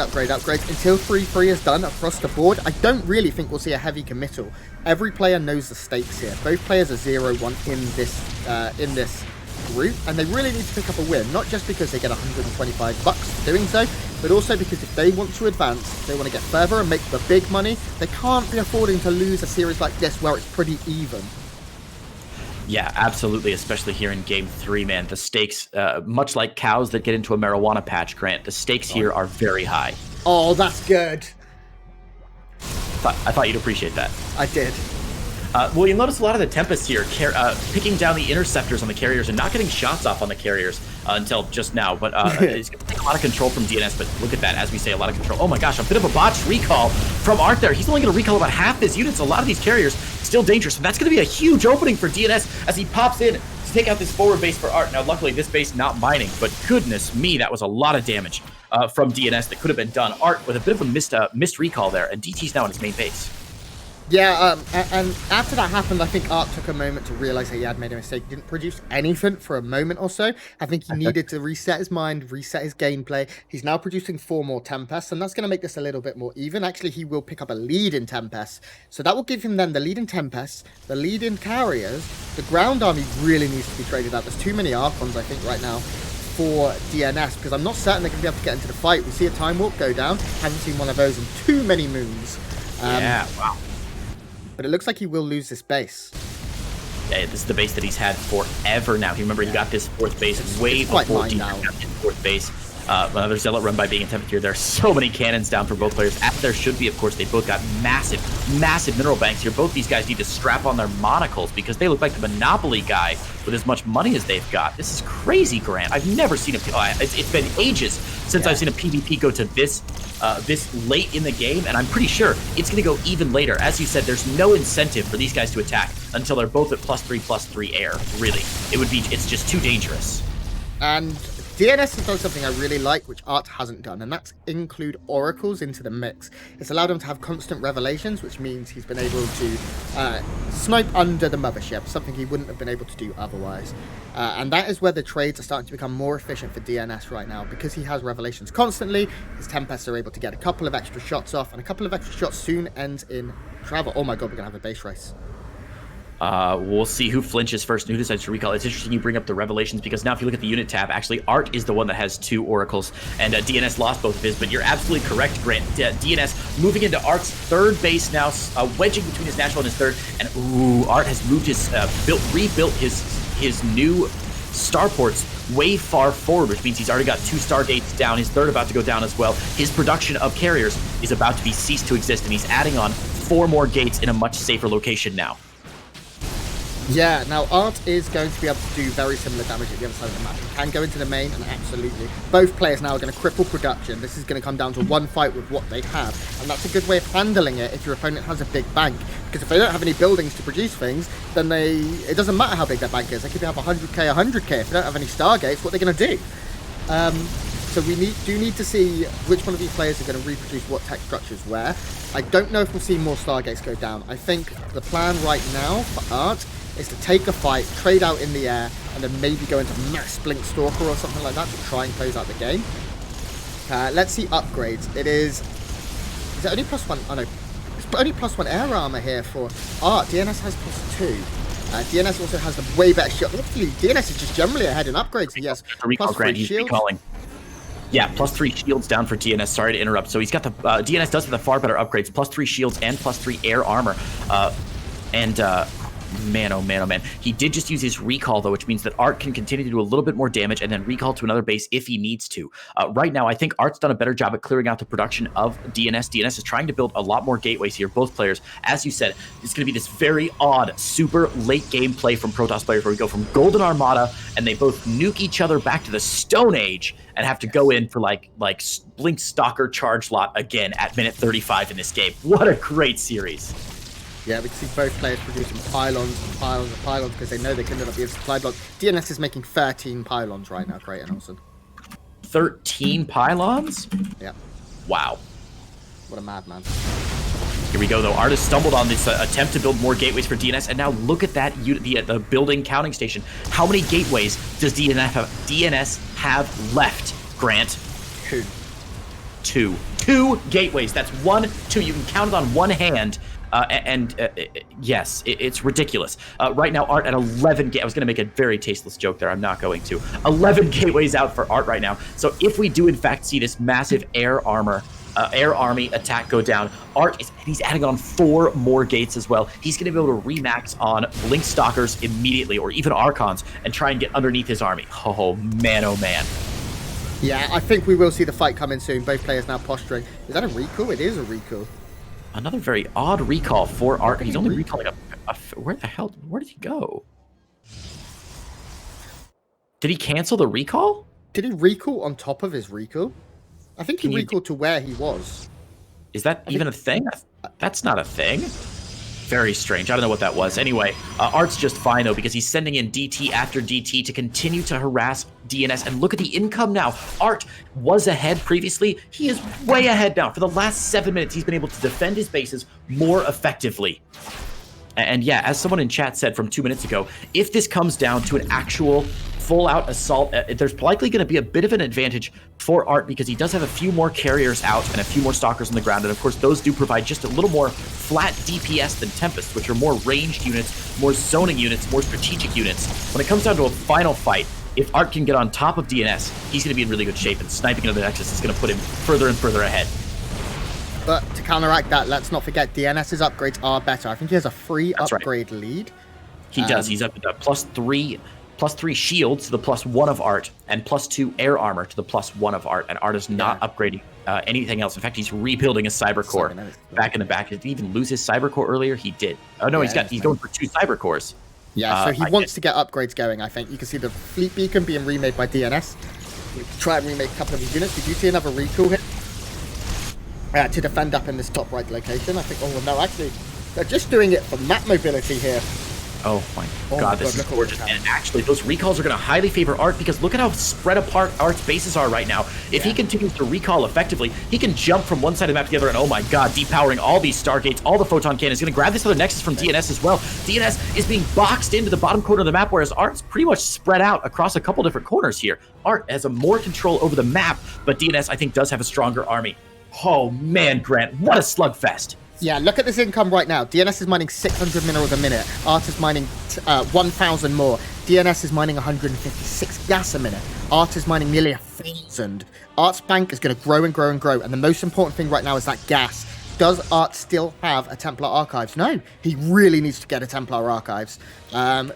until 3-3 is done across the board. I don't really think we'll see a heavy committal. Every player knows the stakes here. Both players are 0-1 in this group, and they really need to pick up a win, not just because they get $125 for doing so, but also because if they want to advance, if they want to get further and make the big money, they can't be affording to lose a series like this where it's pretty even. Yeah, absolutely, especially here in Game 3, man. The stakes, much like cows that get into a marijuana patch, Grant, the stakes here are very high. Oh, that's good. I thought you'd appreciate that. I did. Well, you'll notice a lot of the Tempests here picking down the interceptors on the carriers and not getting shots off on the carriers until just now. But it's going to take a lot of control from DNS. But look at that, as we say, a lot of control. Oh my gosh, a bit of a botched recall from ArT there. He's only going to recall about half his units. A lot of these carriers still dangerous. And that's going to be a huge opening for DNS as he pops in to take out this forward base for ArT. Now, luckily, this base not mining. But goodness me, that was a lot of damage from DNS that could have been done. ArT with a bit of a missed recall there. And DT's now on his main base. Yeah, and after that happened, I think ArT took a moment to realize that he had made a mistake. He didn't produce anything for a moment or so. I think he needed to reset his mind, reset his gameplay. He's now producing 4 more Tempests, and that's going to make this a little bit more even. Actually, he will pick up a lead in Tempests. So that will give him then the lead in Tempests, the lead in carriers. The ground army really needs to be traded out. There's too many Archons, I think, right now for DNS, because I'm not certain they're going to be able to get into the fight. We see a Time Warp go down. Haven't seen one of those in too many moons. Yeah, wow. But it looks like he will lose this base. Yeah, this is the base that he's had forever now. You remember he got this 4th base way before DNS got his 4th base. Another Zealot run by being in Tempered here. There are so many cannons down for both players. As there should be, of course. They both got massive, massive mineral banks here. Both these guys need to strap on their monocles because they look like the Monopoly guy with as much money as they've got. This is crazy, Grant. I've never seen it's been ages since I've seen a PvP go to this late in the game, and I'm pretty sure it's going to go even later. As you said, there's no incentive for these guys to attack until they're both at +3/+3 air. Really, it's just too dangerous. And DNS has done something I really like, which ArT hasn't done, and that's include oracles into the mix. It's allowed him to have constant revelations, which means he's been able to snipe under the mothership, something he wouldn't have been able to do otherwise. And that is where the trades are starting to become more efficient for DNS right now. Because he has revelations constantly, his Tempests are able to get a couple of extra shots off, and a couple of extra shots soon ends in travel. Oh my god, we're going to have a base race. We'll see who flinches first and who decides to recall. It's interesting you bring up the revelations because now if you look at the unit tab, actually ArT is the one that has 2 oracles, and DNS lost both of his, but you're absolutely correct, Grant. DNS moving into ArT's 3rd base now, wedging between his natural and his 3rd, and ArT has moved his, rebuilt his new starports way far forward, which means he's already got 2 stargates down. His third about to go down as well. His production of carriers is about to be ceased to exist, and he's adding on 4 more gates in a much safer location now. Yeah, now ArT is going to be able to do very similar damage at the other side of the map. He can go into the main, and absolutely, both players now are going to cripple production. This is going to come down to one fight with what they have, and that's a good way of handling it if your opponent has a big bank. Because if they don't have any buildings to produce things, then it doesn't matter how big their bank is. They could have 100k, 100k. If they don't have any stargates, what are they going to do? So we do need to see which one of these players are going to reproduce what tech structures where. I don't know if we'll see more stargates go down. I think the plan right now for ArT is to take a fight, trade out in the air, and then maybe go into Max Blink Stalker or something like that to try and close out the game. Let's see upgrades. Is it only +1? Oh no, it's only +1 air armor here for ArT. DnS has +2. DnS also has the way better shield. Hopefully, DnS is just generally ahead in upgrades. He has +3 shields. Yeah, +3 shields down for DnS. Sorry to interrupt. So he's got the DnS does have the far better upgrades, +3 shields and +3 air armor. Man, oh man, oh man. He did just use his recall, though, which means that ArT can continue to do a little bit more damage and then recall to another base if he needs to. Right now, I think ArT's done a better job at clearing out the production of DnS. DnS is trying to build a lot more gateways here, both players. As you said, it's going to be this very odd, super late game play from Protoss players where we go from Golden Armada and they both nuke each other back to the Stone Age and have to go in for like Blink Stalker charge lot again at minute 35 in this game. What a great series. Yeah, we can see both players producing pylons and pylons and pylons because they know they can end up being supply blocks. DnS is making 13 pylons right now, Creighton Olsen. 13 pylons? Yeah. Wow. What a madman. Here we go, though. ArT has stumbled on this attempt to build more gateways for DnS, and now look at that, the building counting station. How many gateways does DnS have left, Grant? 2. 2 gateways. That's 1, 2. You can count it on one hand. Yes, it's ridiculous. Right now, ArT at 11. I was going to make a very tasteless joke there. I'm not going to. 11 gateways out for ArT right now. So if we do in fact see this massive air army attack go down, he's adding on 4 more gates as well. He's going to be able to remax on Blink Stalkers immediately, or even Archons, and try and get underneath his army. Oh man, oh man. Yeah, I think we will see the fight coming soon. Both players now posturing. Is that a recall? It is a recall. Another very odd recall for ArT. He's only recalling where the hell? Where did he go? Did he cancel the recall? Did he recall on top of his recall? I think he recalled to where he was. Is that even a thing? That's not a thing. Very strange. I don't know what that was. Anyway, ArT's just fine, though, because he's sending in DT after DT to continue to harass DnS. And look at the income now. ArT was ahead previously. He is way ahead now. For the last 7 minutes, he's been able to defend his bases more effectively. And yeah, as someone in chat said from 2 minutes ago, if this comes down to an actual full-out assault, there's likely going to be a bit of an advantage for ArT because he does have a few more carriers out and a few more stalkers on the ground, and of course those do provide just a little more flat DPS than Tempest, which are more ranged units, more zoning units, more strategic units. When it comes down to a final fight, if ArT can get on top of DnS, he's going to be in really good shape, and sniping into the Nexus is going to put him further and further ahead. But to counteract that, let's not forget DnS's upgrades are better. I think he has a free upgrade lead. He does. He's up at +3 shields to the +1 of ArT, and +2 air armor to the +1 of ArT, and ArT is not upgrading anything else. In fact, he's rebuilding his cyber core back in the back. Did he even lose his cyber core earlier? He did. Oh no, he's going for 2 cyber cores. Yeah, so he wants to get upgrades going, I think. You can see the fleet beacon being remade by DnS. We try and remake a couple of his units. Did you see another recall here? To defend up in this top right location. I think, oh no, actually, they're just doing it for map mobility here. Oh my god, this is gorgeous. And actually, those recalls are going to highly favor ArT because look at how spread apart ArT's bases are right now. If he continues to recall effectively, he can jump from one side of the map to the other, and oh my god, depowering all these Stargates, all the Photon Cannons. He's going to grab this other Nexus from DnS as well. DnS is being boxed into the bottom corner of the map, whereas ArT's pretty much spread out across a couple different corners here. ArT has a more control over the map, but DnS, I think, does have a stronger army. Oh man, Grant, what a slugfest. Yeah, look at this income right now. DnS is mining 600 minerals a minute. ArT is mining 1,000 more. DnS is mining 156 gas a minute. ArT is mining nearly 1,000. ArT's bank is going to grow and grow and grow. And the most important thing right now is that gas. Does ArT still have a Templar Archives? No, he really needs to get a Templar Archives.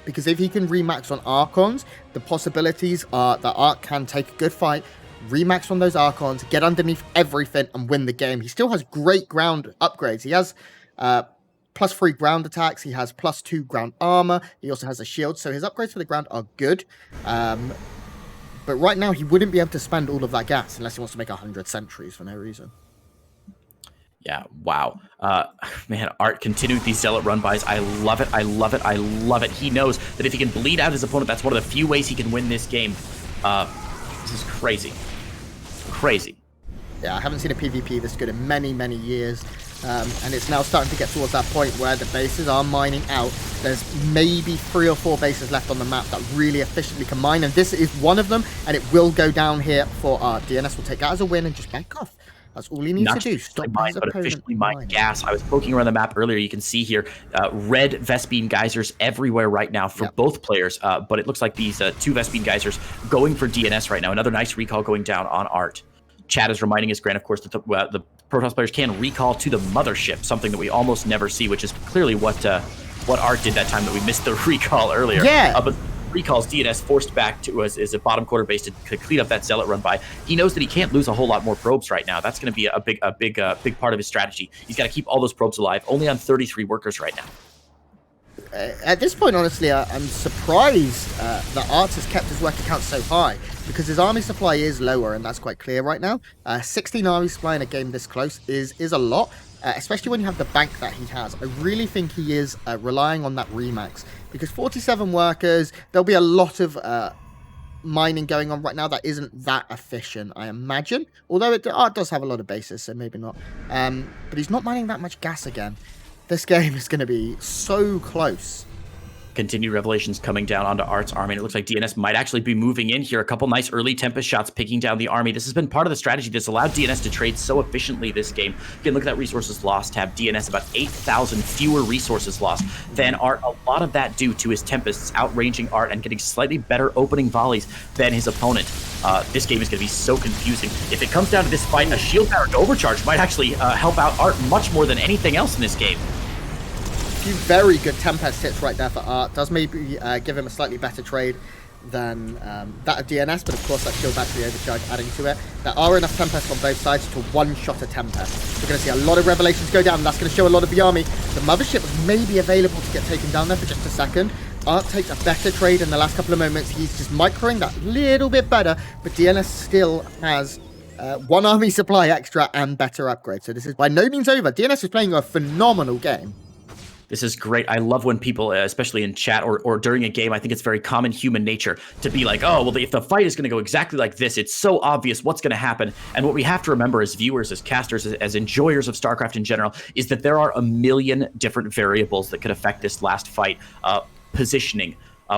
Because if he can remax on Archons, the possibilities are that ArT can take a good fight, remax on those Archons, get underneath everything, and win the game. He still has great ground upgrades. He has +3 ground attacks. He has +2 ground armor. He also has a shield. So his upgrades for the ground are good. But right now, he wouldn't be able to spend all of that gas unless he wants to make 100 sentries for no reason. Yeah, wow. Man, ArT continued these Zealot run-bys. I love it, I love it, I love it. He knows that if he can bleed out his opponent, that's one of the few ways he can win this game. This is crazy. Crazy. Yeah, I haven't seen a PvP this good in many, many years. And it's now starting to get towards that point where the bases are mining out. There's maybe 3 or 4 bases left on the map that really efficiently can mine, and this is one of them, and it will go down here for ArT. DnS will take that as a win and just back off. That's all he needs to do. Stop mine, but officially mine gas. I was poking around the map earlier. You can see here red Vespene geysers everywhere right now for both players. But it looks like these 2 Vespene geysers going for DnS right now. Another nice recall going down on ArT. Chad is reminding us, Grant, of course, that the Protoss players can recall to the mothership, something that we almost never see, which is clearly what ArT did that time that we missed the recall earlier. Yeah. But recalls DnS forced back to us is a bottom quarter base to clean up that Zealot run by. He knows that he can't lose a whole lot more probes right now. That's going to be a big part of his strategy. He's got to keep all those probes alive. Only on 33 workers right now. At this point, honestly, I'm surprised that ArT has kept his worker count so high, because his army supply is lower, and that's quite clear right now. 16 army supply in a game this close is a lot, especially when you have the bank that he has. I really think he is relying on that remax, because 47 workers, there'll be a lot of mining going on right now that isn't that efficient, I imagine. Although ArT does have a lot of bases, so maybe not. But he's not mining that much gas again. This game is going to be so close. Continued revelations coming down onto ArT's army, and it looks like DnS might actually be moving in here. A couple nice early Tempest shots picking down the army. This has been part of the strategy that's allowed DnS to trade so efficiently this game. Again, look at that resources lost tab. DnS about 8,000 fewer resources lost than ArT. A lot of that due to his Tempests outranging ArT and getting slightly better opening volleys than his opponent. This game is going to be so confusing. If it comes down to this fight, a shield powered overcharge might actually help out ArT much more than anything else in this game. Very good Tempest hits right there for ArT. Does maybe give him a slightly better trade than that of DnS, but of course that shield battery overcharge adding to it. There are enough Tempests on both sides to one-shot a Tempest. We're going to see a lot of revelations go down, and that's going to show a lot of the army. The mothership may be available to get taken down there for just a second. ArT takes a better trade in the last couple of moments. He's just microing that little bit better, but DnS still has 1 army supply extra and better upgrades. So this is by no means over. DnS is playing a phenomenal game. This is great. I love when people, especially in chat or during a game, I think it's very common human nature to be like, oh, well, if the fight is going to go exactly like this, it's so obvious what's going to happen. And what we have to remember as viewers, as casters, as enjoyers of StarCraft in general, is that there are a million different variables that could affect this last fight. Positioning,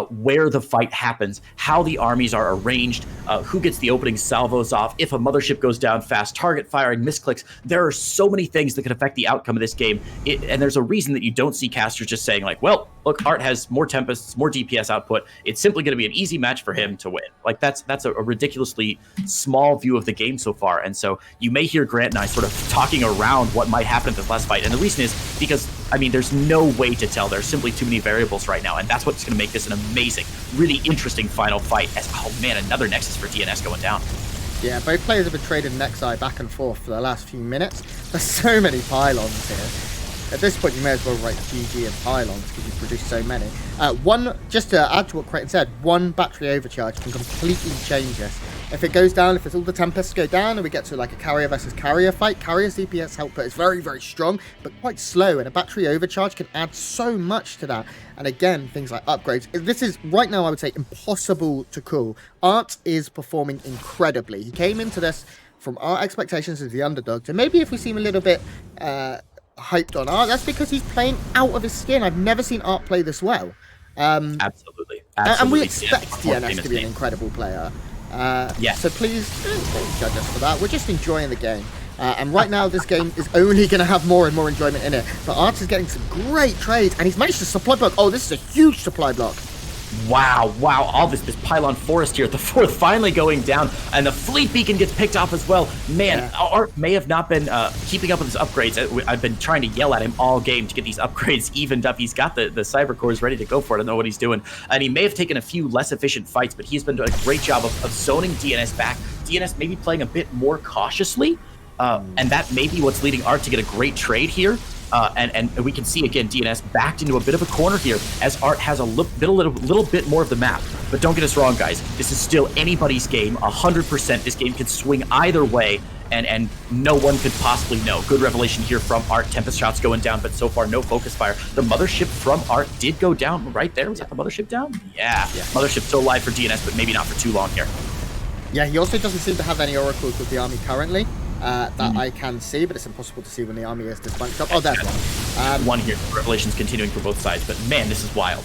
where the fight happens, how the armies are arranged, who gets the opening salvos off, if a mothership goes down fast, target firing, misclicks. There are so many things that could affect the outcome of this game. And there's a reason that you don't see casters just saying like, well, look, ArT has more Tempests, more DPS output. It's simply going to be an easy match for him to win. Like that's a ridiculously small view of the game so far. And so you may hear Grant and I sort of talking around what might happen in this last fight. And the reason is because, I mean, there's no way to tell. There's simply too many variables right now. And that's what's going to make this an amazing, really interesting final fight. As, oh man, another Nexus for DnS going down. Yeah, both players have been trading Nexi back and forth for the last few minutes. There's so many pylons here. At this point, you may as well write GG and pylons because you produce so many. Just to add to what Creighton said, 1 battery overcharge can completely change this. If it goes down, if it's all the Tempests go down and we get to like a carrier versus carrier fight, carrier's DPS output is very, very strong, but quite slow, and a battery overcharge can add so much to that. And again, things like upgrades. This is, right now, I would say, impossible to call. ArT is performing incredibly. He came into this from our expectations as the underdog, so maybe if we seem a little bit hyped on ArT, that's because he's playing out of his skin. I've never seen ArT play this well. Absolutely. And we expect DnS to be an incredible player. Yeah. So please don't judge us for that. We're just enjoying the game. And right now, this game is only going to have more and more enjoyment in it. But ArT is getting some great trades, and he's managed to supply block. Oh, this is a huge supply block. Wow, all this pylon forest here at the 4th finally going down, and the fleet beacon gets picked off as well. Man, ArT may have not been keeping up with his upgrades. I've been trying to yell at him all game to get these upgrades evened up. He's got the cyber cores ready to go for it. I don't know what he's doing. And he may have taken a few less efficient fights, but he's been doing a great job of zoning DNS back. DNS maybe playing a bit more cautiously, and that may be what's leading ArT to get a great trade here. And we can see, again, DNS backed into a bit of a corner here as ArT has a little bit more of the map. But don't get us wrong, guys. This is still anybody's game, 100%. This game could swing either way, and no one could possibly know. Good revelation here from ArT. Tempest shots going down, but so far no focus fire. The mothership from ArT did go down right there. Was that the mothership down? Yeah. Mothership still alive for DNS, but maybe not for too long here. Yeah, he also doesn't seem to have any oracles with the army currently. That I can see, but it's impossible to see when the army is disbunked up. Oh, there's one. One here. Revelation's continuing for both sides, but man, this is wild.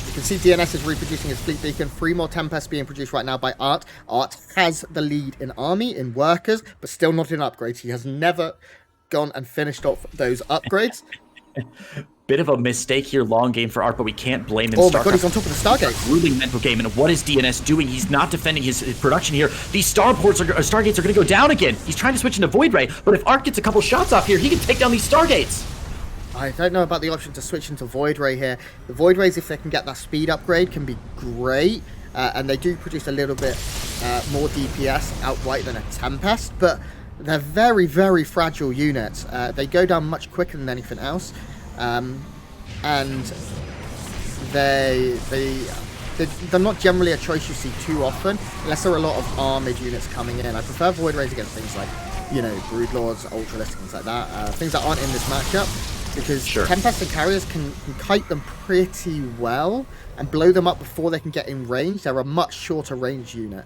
You can see DNS is reproducing his fleet beacon. 3 more Tempests being produced right now by ArT. ArT has the lead in army, in workers, but still not in upgrades. He has never gone and finished off those upgrades. Bit of a mistake here, long game for ArT, but we can't blame him. Oh my god, he's on top of the Stargate. Ruling mental game, and what is DNS doing? He's not defending his production here. These Stargates are going to go down again. He's trying to switch into Void Ray, but if ArT gets a couple shots off here, he can take down these Stargates. I don't know about the option to switch into Void Ray here. The Void Rays, if they can get that speed upgrade, can be great, and they do produce a little bit more DPS outright than a Tempest, but they're very, very fragile units. They go down much quicker than anything else. And they're not generally a choice you see too often, unless there are a lot of armored units coming in. I prefer Void Rays against things like, you know, Broodlords, Ultralisks, things like that. Things that aren't in this matchup, because Tempest and Carriers can kite them pretty well and blow them up before they can get in range. They're a much shorter range unit.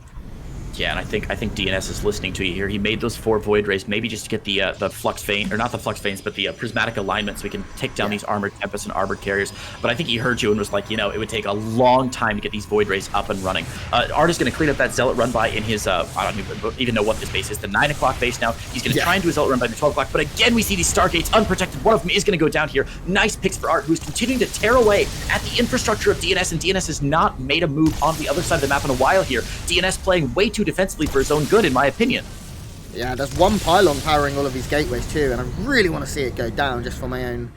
Yeah, and I think DNS is listening to you here. He made those 4 Void Rays, maybe just to get the Flux Vein, or not the Flux Veins, but the Prismatic Alignment, so we can take down these Armored Tempest and Armored Carriers. But I think he heard you and was like, you know, it would take a long time to get these Void Rays up and running. ArT is going to clean up that Zealot run by in his, I don't even know what this base is, the 9 o'clock base now. He's going to try and do a Zealot run by the 12 o'clock, but again, we see these Stargates unprotected. One of them is going to go down here. Nice picks for ArT, who's continuing to tear away at the infrastructure of DNS, and DNS has not made a move on the other side of the map in a while here. DNS playing way too defensively for his own good, in my opinion. Yeah, there's one pylon powering all of these gateways too, and I really want to see it go down just for my own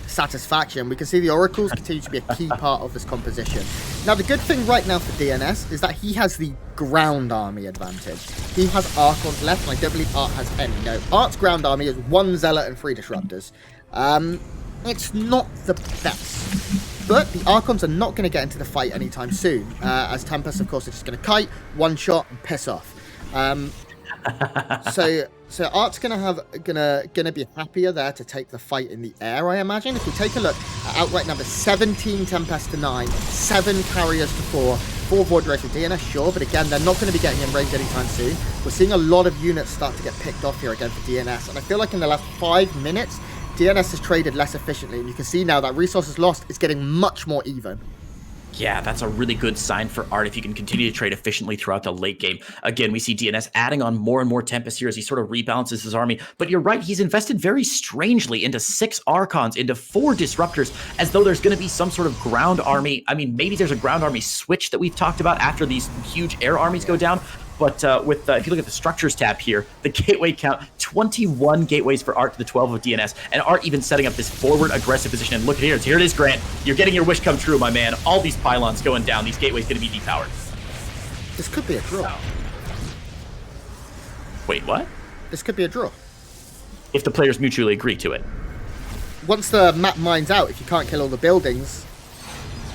satisfaction. We can see the oracles continue to be a key part of this composition. Now, the good thing right now for DNS is that he has the ground army advantage. He has Archons left, and I don't believe ArT has any. No, ArT's ground army is 1 Zealot and 3 Disruptors. It's not the best. But the Archons are not going to get into the fight anytime soon, as Tempest, of course, is just going to kite, one shot, and piss off. So ArT's gonna be happier there to take the fight in the air, I imagine. If we take a look at outright numbers, 17 Tempest to 9, 7 Carriers to 4, 4 Void Rays for DNS, sure, but again, they're not going to be getting in range anytime soon. We're seeing a lot of units start to get picked off here again for DNS, and I feel like in the last 5 minutes, DNS has traded less efficiently, and you can see now that resources lost is getting much more even. Yeah, that's a really good sign for ArT if you can continue to trade efficiently throughout the late game. Again, we see DNS adding on more and more Tempest here as he sort of rebalances his army. But you're right, he's invested very strangely into 6 Archons, into 4 Disruptors, as though there's going to be some sort of ground army. I mean, maybe there's a ground army switch that we've talked about after these huge air armies go down. But if you look at the structures tab here, the gateway count, 21 gateways for ArT to the 12 of DNS, and ArT even setting up this forward aggressive position. And look at here, here it is, Grant. You're getting your wish come true, my man. All these pylons going down, these gateways going to be depowered. This could be a draw. Wait, what? This could be a draw. If the players mutually agree to it. Once the map mines out, if you can't kill all the buildings,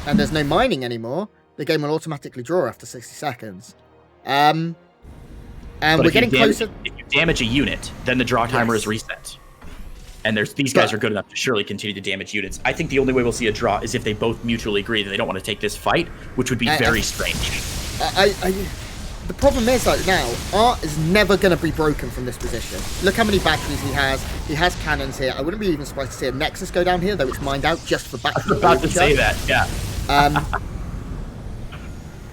and there's no mining anymore, the game will automatically draw after 60 seconds. And we're getting closer. If you damage a unit, then the draw timer is reset. And these guys are good enough to surely continue to damage units. I think the only way we'll see a draw is if they both mutually agree that they don't want to take this fight, which would be very strange. The problem is, like, now, ArT is never going to be broken from this position. Look how many batteries he has. He has cannons here. I wouldn't be even surprised to see a Nexus go down here, though it's mined out just for batteries. I was about to say that, yeah.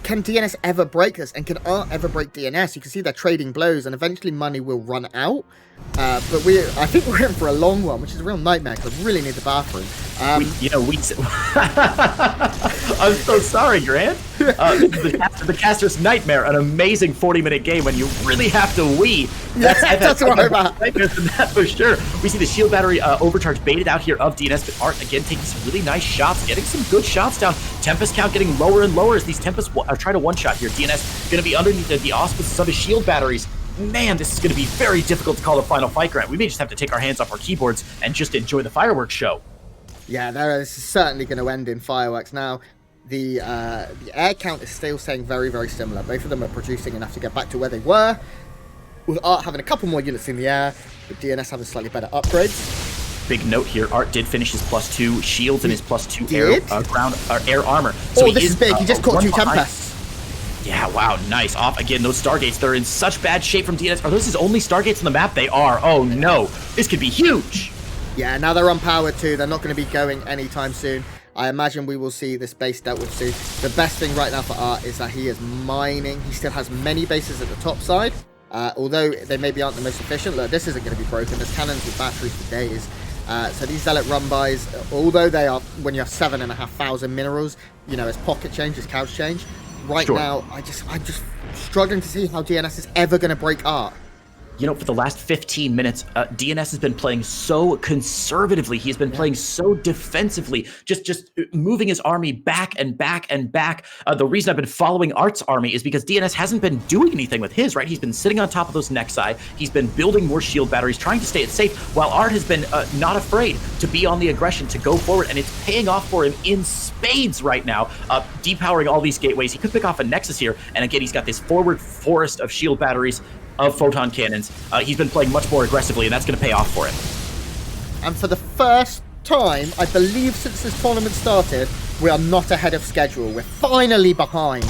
can DNS ever break this? And can ArT ever break DNS? You can see they're trading blows, and eventually money will run out. But I think we're in for a long one, which is a real nightmare because I really need the bathroom. I'm so sorry, Grant. The caster's nightmare, an amazing 40-minute game when you really have to wee. That's what I'm about. That for sure. We see the shield battery overcharge baited out here of DNS, but ArT again taking some really nice shots, getting some good shots down. Tempest count getting lower and lower as these Tempests try to one-shot here. DNS going to be underneath the auspices of his shield batteries. Man, this is going to be very difficult to call the final fight, Grant. We may just have to take our hands off our keyboards and just enjoy the fireworks show. Yeah, this is certainly going to end in fireworks. Now, the air count is still staying very, very similar. Both of them are producing enough to get back to where they were, with ArT having a couple more units in the air, with DNS having slightly better upgrades. Big note here, ArT did finish his +2 shields and his +2 air armor. So this is big. He just caught 2 Tempests. Yeah, wow, nice. Off again, those Stargates, they're in such bad shape from DNS. Are those his only Stargates on the map? They are. Oh no, this could be huge. Yeah, now they're unpowered too. They're not going to be going anytime soon. I imagine we will see this base dealt with soon. The best thing right now for ArT is that he is mining. He still has many bases at the top side, although they maybe aren't the most efficient. Look, this isn't going to be broken. There's cannons with batteries for days. So these Zealot run-bys, although they are, when you have 7,500 minerals, you know, it's pocket change, it's couch change. Right now, I'm just struggling to see how DNS is ever going to break ArT. You know, for the last 15 minutes, DNS has been playing so conservatively. He's been playing so defensively, just moving his army back and back and back. The reason I've been following ArT's army is because DNS hasn't been doing anything with his, right? He's been sitting on top of those Nexi. He's been building more shield batteries, trying to stay it safe, while ArT has been not afraid to be on the aggression, to go forward, and it's paying off for him in spades right now, depowering all these gateways. He could pick off a Nexus here, and again, he's got this forward forest of shield batteries, of photon cannons. He's been playing much more aggressively, and that's going to pay off for him. And for the first time, I believe since this tournament started, we are not ahead of schedule. We're finally behind.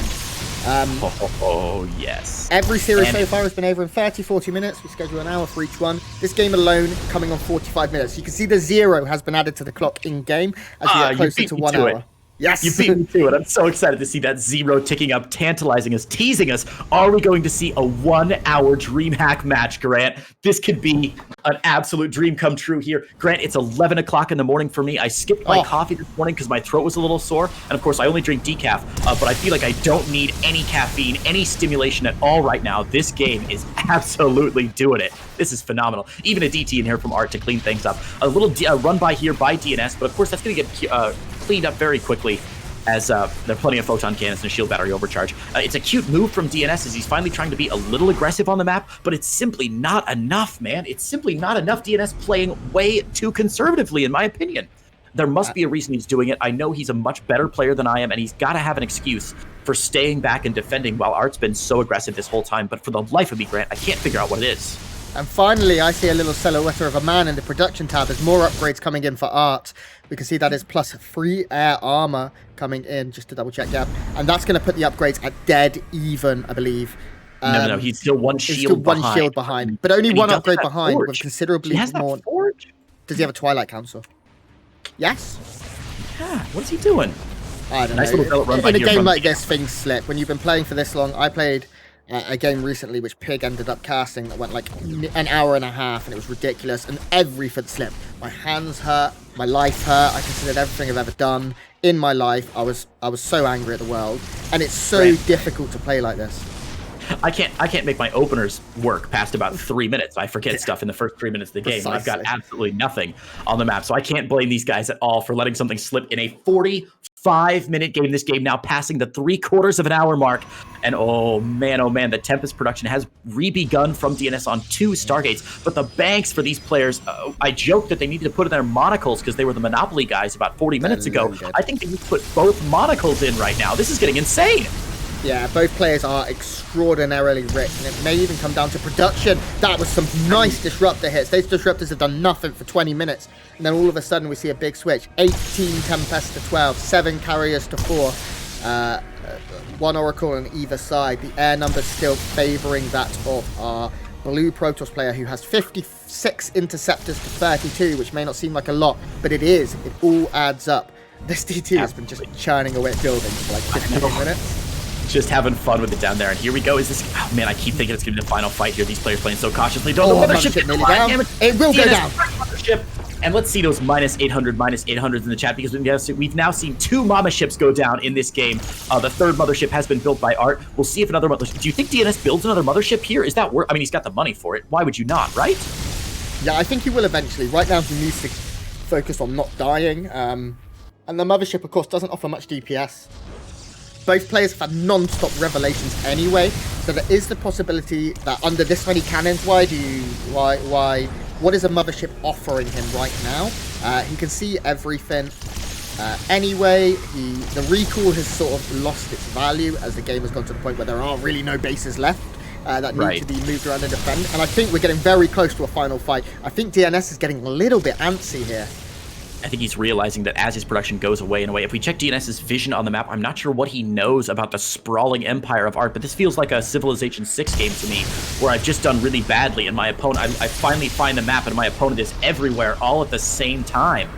Yes. Every series so far has been over in 30-40 minutes. We schedule an hour for each one. This game alone coming on 45 minutes. You can see the 0 has been added to the clock in-game as we get closer to 1 hour. Yes. You beat me to it. I'm so excited to see that 0 ticking up, tantalizing us, teasing us. Are we going to see a 1-hour DreamHack match, Grant? This could be an absolute dream come true here. Grant, it's 11 o'clock in the morning for me. I skipped my coffee this morning because my throat was a little sore. And of course, I only drink decaf, but I feel like I don't need any caffeine, any stimulation at all right now. This game is absolutely doing it. This is phenomenal. Even a DT in here from ArT to clean things up. A little run by here by DNS, but of course, that's going to get cleaned up very quickly as there are plenty of photon cannons and a shield battery overcharge. It's a cute move from DNS as he's finally trying to be a little aggressive on the map, but it's simply not enough, man. It's simply not enough. DNS playing way too conservatively, in my opinion. There must be a reason he's doing it. I know he's a much better player than I am, and he's got to have an excuse for staying back and defending while ArT's been so aggressive this whole time. But for the life of me, Grant, I can't figure out what it is. And finally, I see a little silhouette of a man in the production tab. There's more upgrades coming in for ArT. We can see that is +3 air armor coming in, just to double check, yeah. And that's going to put the upgrades at dead even, I believe. No, he's still one shield behind. One shield behind, but only one upgrade behind with considerably more. Forge? Does he have a Twilight Council? Yes. Yeah. What's he doing? I don't know. Little run in a game like this, things slip. When you've been playing for this long, I played a game recently which Pig ended up casting that went like an hour and a half, and it was ridiculous, and everything slipped. My hands hurt, my life hurt. I considered everything I've ever done in my life. I was so angry at the world, and it's so difficult to play like this. I can't make my openers work past about 3 minutes. I forget stuff in the first 3 minutes of the game. I've got absolutely nothing on the map, so I can't blame these guys at all for letting something slip in a 45-minute game. This game now passing the 3/4 of an hour mark, and oh man, the Tempest production has re-begun from DNS on 2 Stargates, but the banks for these players, I joked that they needed to put in their monocles because they were the Monopoly guys about 40 minutes ago. I think they need to put both monocles in right now. This is getting insane. Yeah, both players are extraordinarily rich, and it may even come down to production. That was some nice disruptor hits. Those disruptors have done nothing for 20 minutes, and then all of a sudden we see a big switch. 18 Tempest to 12, 7 Carriers to 4, 1 Oracle on either side. The air numbers still favoring that of our blue Protoss player, who has 56 Interceptors to 32, which may not seem like a lot, but it is. It all adds up. This DT has been just churning away at buildings for like 15 minutes. just having fun with it down there. And here we go. Is this... Oh, man, I keep thinking it's going to be the final fight here. These players playing so cautiously. Don't know Mothership nearly down. It will go down. Mothership. And let's see those -800s in the chat, because we've now seen 2 Mama ships go down in this game. The third Mothership has been built by ArT. We'll see if another Mothership... Do you think DnS builds another Mothership here? Is that worth... I mean, he's got the money for it. Why would you not, right? Yeah, I think he will eventually. Right now, he needs to focus on not dying. And the Mothership, of course, doesn't offer much DPS. Both players have had non-stop revelations anyway, so there is the possibility that under this many cannons, what is a Mothership offering him right now? He can see everything. Anyway, the recall has sort of lost its value as the game has gone to the point where there are really no bases left that need to be moved around and defend. And I think we're getting very close to a final fight. I think DnS is getting a little bit antsy here. I think he's realizing that as his production goes away, if we check DNS's vision on the map, I'm not sure what he knows about the sprawling empire of ArT, but this feels like a Civilization 6 game to me, where I've just done really badly, and my opponent, I finally find the map, and my opponent is everywhere, all at the same time.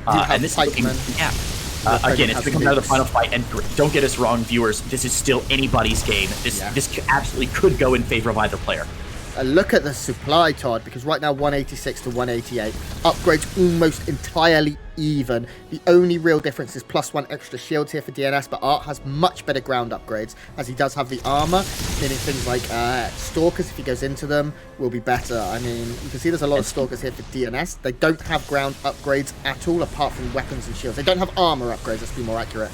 And this is looking, again, it's becoming another final fight, and don't get us wrong, viewers, this is still anybody's game. This absolutely could go in favor of either player. Look at the supply, Todd, because right now 186 to 188. Upgrades almost entirely even. The only real difference is +1 extra shields here for DnS, but ArT has much better ground upgrades, as he does have the armor, meaning things like Stalkers, if he goes into them, will be better. I mean, you can see there's a lot of Stalkers here for DnS. They don't have ground upgrades at all, apart from weapons and shields. They don't have armor upgrades, let's be more accurate.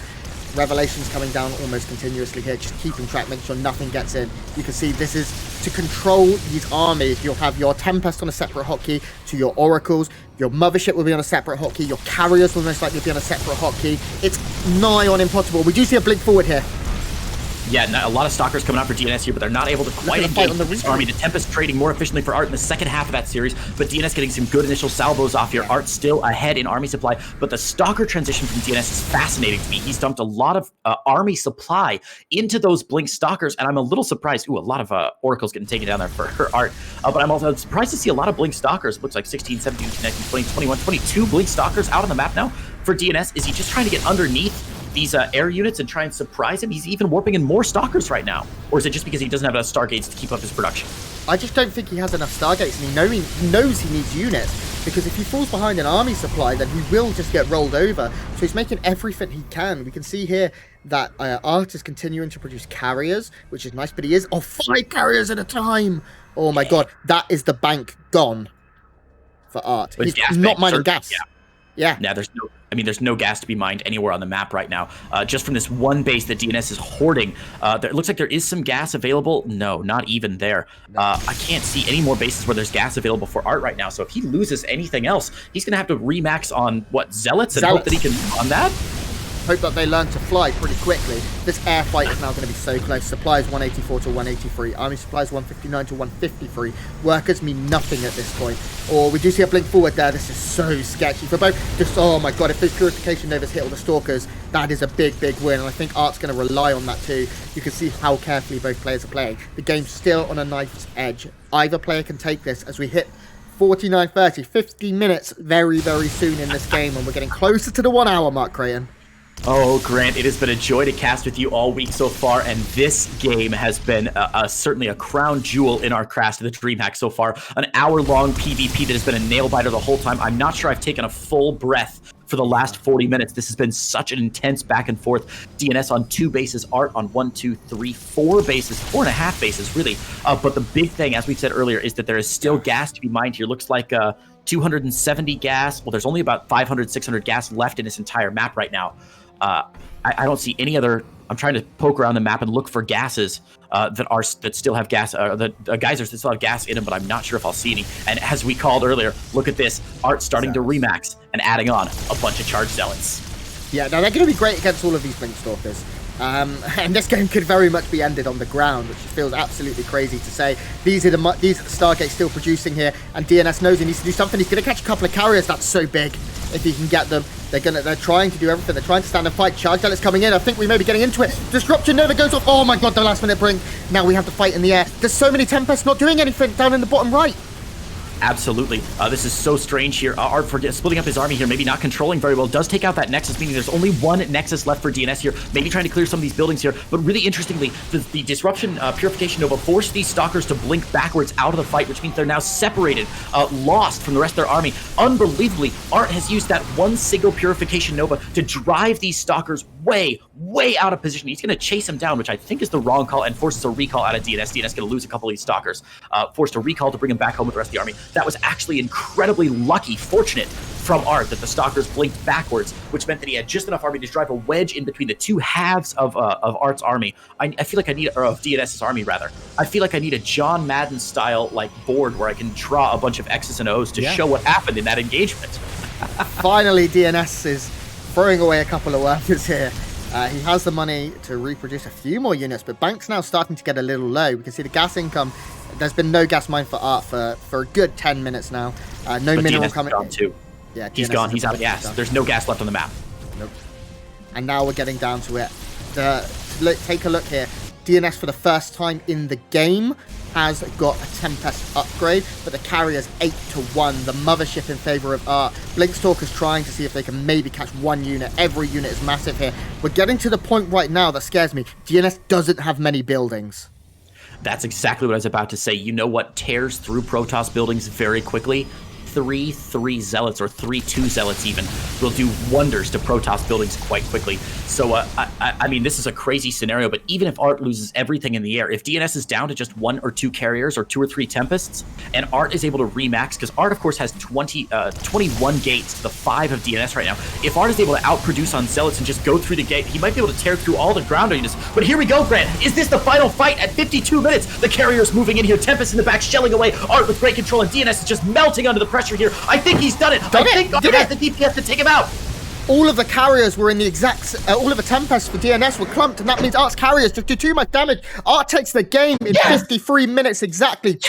Revelations coming down almost continuously here, just keeping track, making sure nothing gets in. You can see this is to control these armies. You'll have your Tempest on a separate hotkey to your Oracles. Your Mothership will be on a separate hotkey. Your Carriers will most likely be on a separate hotkey. It's nigh on impossible. We do see a blink forward here. Yeah, a lot of Stalkers coming out for DnS here, but they're not able to quite engage this army. The Tempest trading more efficiently for ArT in the second half of that series, but DnS getting some good initial salvos off here. ArT still ahead in army supply, but the Stalker transition from DnS is fascinating to me. He's dumped a lot of army supply into those Blink Stalkers, and I'm a little surprised. Ooh, a lot of Oracles getting taken down there for ArT, but I'm also surprised to see a lot of Blink Stalkers. Looks like 16, 17, 19, 20, 21, 22 Blink Stalkers out on the map now for DnS. Is he just trying to get underneath these air units and try and surprise him? He's even warping in more Stalkers right now. Or is it just because he doesn't have enough Stargates to keep up his production? I just don't think he has enough Stargates, and he knows he needs units, because if he falls behind an army supply, then he will just get rolled over. So he's making everything he can. We can see here that ArT is continuing to produce carriers, which is nice, but he is 5 carriers at a time. Oh my god, that is the bank gone for ArT. He's not mining gas. Yeah, there's no gas to be mined anywhere on the map right now. Just from this one base that DnS is hoarding, it looks like there is some gas available. No, not even there. I can't see any more bases where there's gas available for ArT right now. So if he loses anything else, he's going to have to remax on, Zealots, and hope that he can on that? Hope that they learn to fly pretty quickly. This air fight is now going to be so close. Supplies 184 to 183. Army supplies 159 to 153. Workers mean nothing at this point. Or we do see a blink forward there. This is so sketchy for both. Just, oh my god, if those Purification Novas hit all the Stalkers, that is a big, big win. And I think ArT's going to rely on that too. You can see how carefully both players are playing. The game's still on a knife's edge. Either player can take this as we hit 49:30, 50 minutes very, very soon in this game. And we're getting closer to the 1 hour mark, Creighton. Oh, Grant, it has been a joy to cast with you all week so far, and this game has been certainly a crown jewel in our Crash to the DreamHack so far. An hour-long PvP that has been a nail-biter the whole time. I'm not sure I've taken a full breath for the last 40 minutes. This has been such an intense back and forth. DnS on 2 bases, ArT on 1, 2, 3, 4 bases, 4.5 bases, really. But the big thing, as we said earlier, is that there is still gas to be mined here. Looks like 270 gas. Well, there's only about 500, 600 gas left in this entire map right now. I don't see any other. I'm trying to poke around the map and look for gases that still have gas, the geysers that still have gas in them, but I'm not sure if I'll see any. And as we called earlier, look at this. ArT starting to remax and adding on a bunch of charged Zealots. Yeah, now they're going to be great against all of these Blink Stalkers. And this game could very much be ended on the ground, which feels absolutely crazy to say. These are the Stargates still producing here, and DnS knows he needs to do something. He's going to catch a couple of carriers. That's so big if he can get them. They're trying to do everything. They're trying to stand and fight. Charge Zealots coming in. I think we may be getting into it. Disruption Nova goes off. Oh my god, the last minute blink. Now we have to fight in the air. There's so many Tempests not doing anything down in the bottom right. Absolutely. This is so strange here. ArT for splitting up his army here, maybe not controlling very well, does take out that Nexus, meaning there's only one Nexus left for DnS here, maybe trying to clear some of these buildings here. But really interestingly, the Disruption Purification Nova forced these Stalkers to blink backwards out of the fight, which means they're now separated, lost from the rest of their army. Unbelievably, ArT has used that one single Purification Nova to drive these Stalkers way out of position. He's going to chase them down, which I think is the wrong call, and forces a recall out of DnS. DnS going to lose a couple of these Stalkers. Forced a recall to bring him back home with the rest of the army. That was actually incredibly lucky, fortunate from ArT that the Stalkers blinked backwards, which meant that he had just enough army to drive a wedge in between the two halves of ArT's army. I feel like I need, or of DNS's army rather. I feel like I need a John Madden style like board where I can draw a bunch of X's and O's to show what happened in that engagement. Finally, DnS is throwing away a couple of workers here. He has the money to reproduce a few more units, but bank's now starting to get a little low. We can see the gas income. There's been no gas mine for ArT for a good 10 minutes now. No mineral coming. Gone too. Yeah, he's gone. He's out of gas. There's no gas left on the map. Nope. And now we're getting down to it. Take a look here. DnS for the first time in the game has got a Tempest upgrade, but the carrier's 8-1. The mothership in favor of ArT. Blinkstalker's trying to see if they can maybe catch one unit. Every unit is massive here. We're getting to the point right now that scares me. DnS doesn't have many buildings. That's exactly what I was about to say. You know what tears through Protoss buildings very quickly? 3-3 Zealots, or 3-2 Zealots even, will do wonders to Protoss buildings quite quickly. So, I mean, this is a crazy scenario, but even if ArT loses everything in the air, if DnS is down to just 1 or 2 carriers or 2 or 3 Tempests, and ArT is able to remax, because ArT, of course, has 21 gates to the 5 of DnS right now. If ArT is able to outproduce on Zealots and just go through the gate, he might be able to tear through all the ground units. But here we go, Grant. Is this the final fight at 52 minutes? The carrier's moving in here, Tempest in the back, shelling away. ArT with great control, and DnS is just melting under the pressure here. I think he's done it. I think ArT has the DPS to take him out. All of the carriers were in the exact, all of the Tempests for DnS were clumped, and that means ArT's carriers just do too much damage. ArT takes the game in 53 minutes exactly.